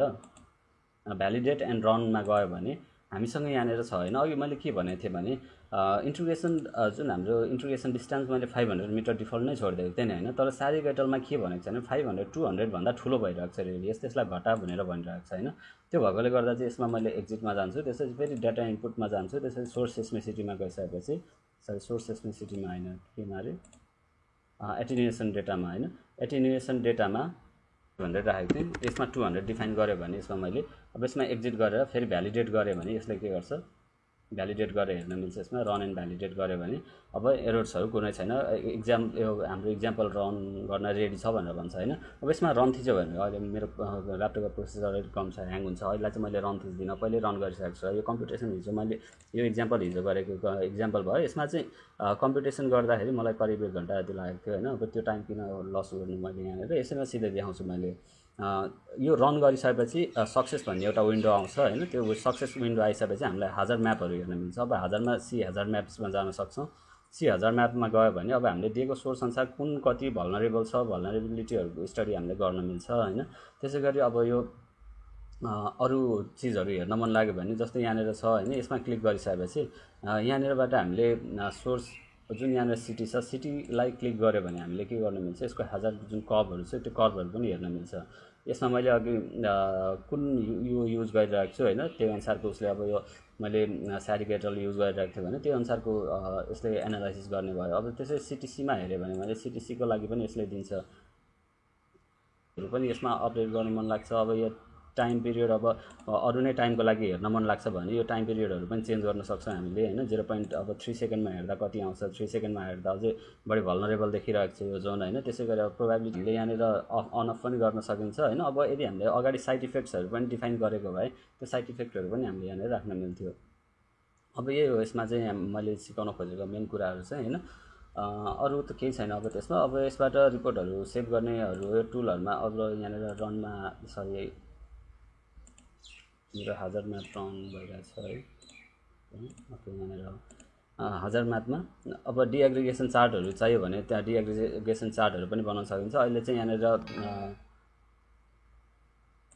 भ्यालिडेट एन्ड रनमा गयो भने हामीसँग यहाँनिर छ होइन। अघि मैले के भनेको थिएँ भने इन्ट्रिगेसन जुन हाम्रो इन्ट्रिगेसन डिस्टेन्स मैले 500 मिटर डिफल्ट नै छोडिदिएको थिएँ नि होइन। तर स्यारिकेटलमा के भनेको छ भने 500 200 भन्दा ठुलो भइरहेको छ रेडियस, त्यसलाई घटा भनेर भनिरहेको छ होइन। त्यो भएकोले गर्दा चाहिँ यसमा मैले एक्जिटमा जान्छु, त्यसपछि फेरि डाटा इनपुटमा जान्छु, त्यसपछि सोर्स सेस्मिसिटीमा गइसकेपछि सोर्स सेस्मिसिटीमा होइन केमा अरे एटिन्युएसन डेटामा होइन। एटिन्युएसन डेटामा 200 राखेको थिएँ, यसमा 200 डिफाइन गऱ्यो भने यसमा मैले अब यसमा एक्जिट गरेर फेरि भ्यालिडेट गरेँ भने यसले के गर्छ, भ्यालिडेट गरेर हेर्न मिल्छ। यसमा रन एन्ड भ्यालिडेट गऱ्यो भने अब एरर्सहरू कुनै छैन। यो हाम्रो इक्जाम्पल रन गर्न रेडी छ भनेर भन्छ होइन। अब यसमा रन थिच्यो भने अहिले मेरो ल्यापटपको प्रोसेसर अलिक कम छ, ह्याङ हुन्छ, अहिले चाहिँ मैले रन थिच्दिनँ, पहिले रन गरिसकेको छु। यो कम्प्युटेसन हिजो मैले यो इक्जाम्पल हिजो गरेको इक्जाम्पल भयो। यसमा चाहिँ कम्प्युटेसन गर्दाखेरि मलाई करिब 1 घन्टा जति लागेको थियो होइन। अब त्यो टाइम किन लस गर्नु मैले यहाँनिर यसैमा सिधै देखाउँछु मैले। यो रन गरिसकेपछि सक्सेस भन्ने एउटा विन्डो आउँछ होइन। त्यो सक्सेस विन्डो आइसकेपछि हामीलाई हाजर म्यापहरू हेर्न मिल्छ। अब हाजरमा हाजर म्याप्समा जान सक्छौँ। हाजर म्यापमा गयो भने अब हामीले दिएको सोर्स अनुसार कुन कति भल्नरेबल छ, भल्नरेबिलिटीहरूको स्टडी हामीले गर्न मिल्छ होइन। त्यसै गरी अब यो अरू चिजहरू हेर्न मन लाग्यो भने जस्तै यहाँनिर छ होइन, यसमा क्लिक गरिसकेपछि यहाँनिरबाट हामीले सोर्स जुन यहाँनिर सिटी छ, सिटीलाई क्लिक गऱ्यो भने हामीले के गर्न मिल्छ, यसको हाजर जुन कर्भहरू छ त्यो कर्भहरू पनि हेर्न मिल्छ। यसमा मैले अघि कुन यो युज गरिरहेको छु होइन, त्यही अनुसारको उसले अब यो मैले स्यारिकेटल युज गरिरहेको थिएँ भने त्यो अनुसारको यसले एनालाइसिस गर्ने भयो। अब त्यसै सिटिसीमा हेऱ्यो भने मैले सिटिसीको लागि पनि यसले दिन्छ पनि यसमा अपडेट गर्नु मन लाग्छ। अब यो टाइम पिरियड अब अरू नै टाइमको लागि हेर्न मन लाग्छ भने यो टाइम पिरियडहरू पनि चेन्ज गर्न सक्छौँ हामीले होइन। 0.3 सेकेन्डमा हेर्दा कति आउँछ, 3 सेकेन्डमा हेर्दा अझै बढी भल्नरेबल देखिरहेको छ यो जोन होइन। त्यसै गरी अब प्रोभाबिलिटीले यहाँनिर अन अफ पनि गर्न सकिन्छ होइन। अब यदि हामीले अगाडि साइड इफेक्ट्सहरू पनि डिफाइन गरेको भए त्यो साइड इफेक्टहरू पनि हामीले यहाँनिर राख्न मिल्थ्यो। अब यही हो यसमा चाहिँ मैले सिकाउन खोजेको मेन कुराहरू चाहिँ होइन। अरू त केही छैन अब त्यसमा। अब यसबाट रिपोर्टहरू सेभ गर्नेहरू यो टुलहरूमा अब यहाँनिर रनमा सरी मेरो हाजर म्याप रन भइरहेको छ है। ओके यहाँनिर हाजर म्यापमा अब डिएग्रिगेसन चार्टहरू चाहियो भने त्यहाँ डिएग्रिगेसन चार्टहरू पनि बनाउन सकिन्छ। अहिले चाहिँ यहाँनिर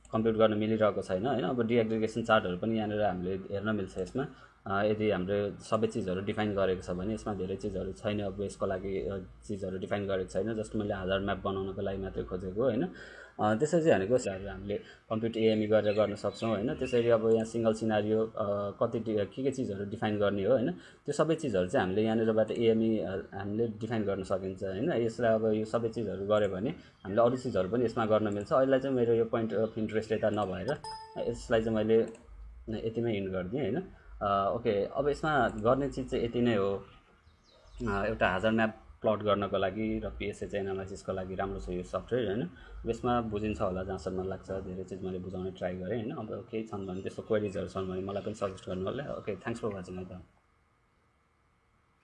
कम्प्युट गर्न मिलिरहेको छैन होइन। अब डिएग्रिगेसन चार्टहरू पनि यहाँनिर हामीले हेर्न मिल्छ यसमा। यदि हाम्रो सबै चिजहरू डिफाइन गरेको छ भने यसमा धेरै चिजहरू छैन। अब यसको लागि चिजहरू डिफाइन गरेको छैन, जस्ट मैले हाजर म्याप बनाउनको लागि मात्रै खोजेको होइन। त्यसरी चाहिँ भनेको हामीले कम्प्युट एएमई गरेर गर्न सक्छौँ होइन। त्यसरी अब यहाँ सिङ्गल सिनारियो कति के चिजहरू डिफाइन गर्ने हो होइन, त्यो सबै चिजहरू चाहिँ हामीले यहाँनिरबाट एएमई हामीले डिफाइन गर्न सकिन्छ होइन। यसलाई अब यो सबै चिजहरू गऱ्यो भने हामीले अरू चिजहरू पनि यसमा गर्न मिल्छ। अहिले चाहिँ मेरो यो पोइन्ट अफ इन्ट्रेस्ट यता नभएर यसलाई चाहिँ मैले यतिमै इन्ड गरिदिएँ होइन। ओके अब यसमा गर्ने चिज चाहिँ यति नै हो। एउटा हाजर म्याप प्लट गर्नको लागि र पिएसएच एनालाइसिसको लागि राम्रो छ यो सफ्टवेयर होइन। यसमा बुझिन्छ होला जहाँसम्म लाग्छ, धेरै चिज मैले बुझाउने ट्राई गरेँ होइन। अब केही छन् भने त्यस्तो क्वेरिजहरू छन् भने मलाई पनि सजेस्ट गर्नु होला। ओके थ्याङ्क्स फर वाचिङ है त।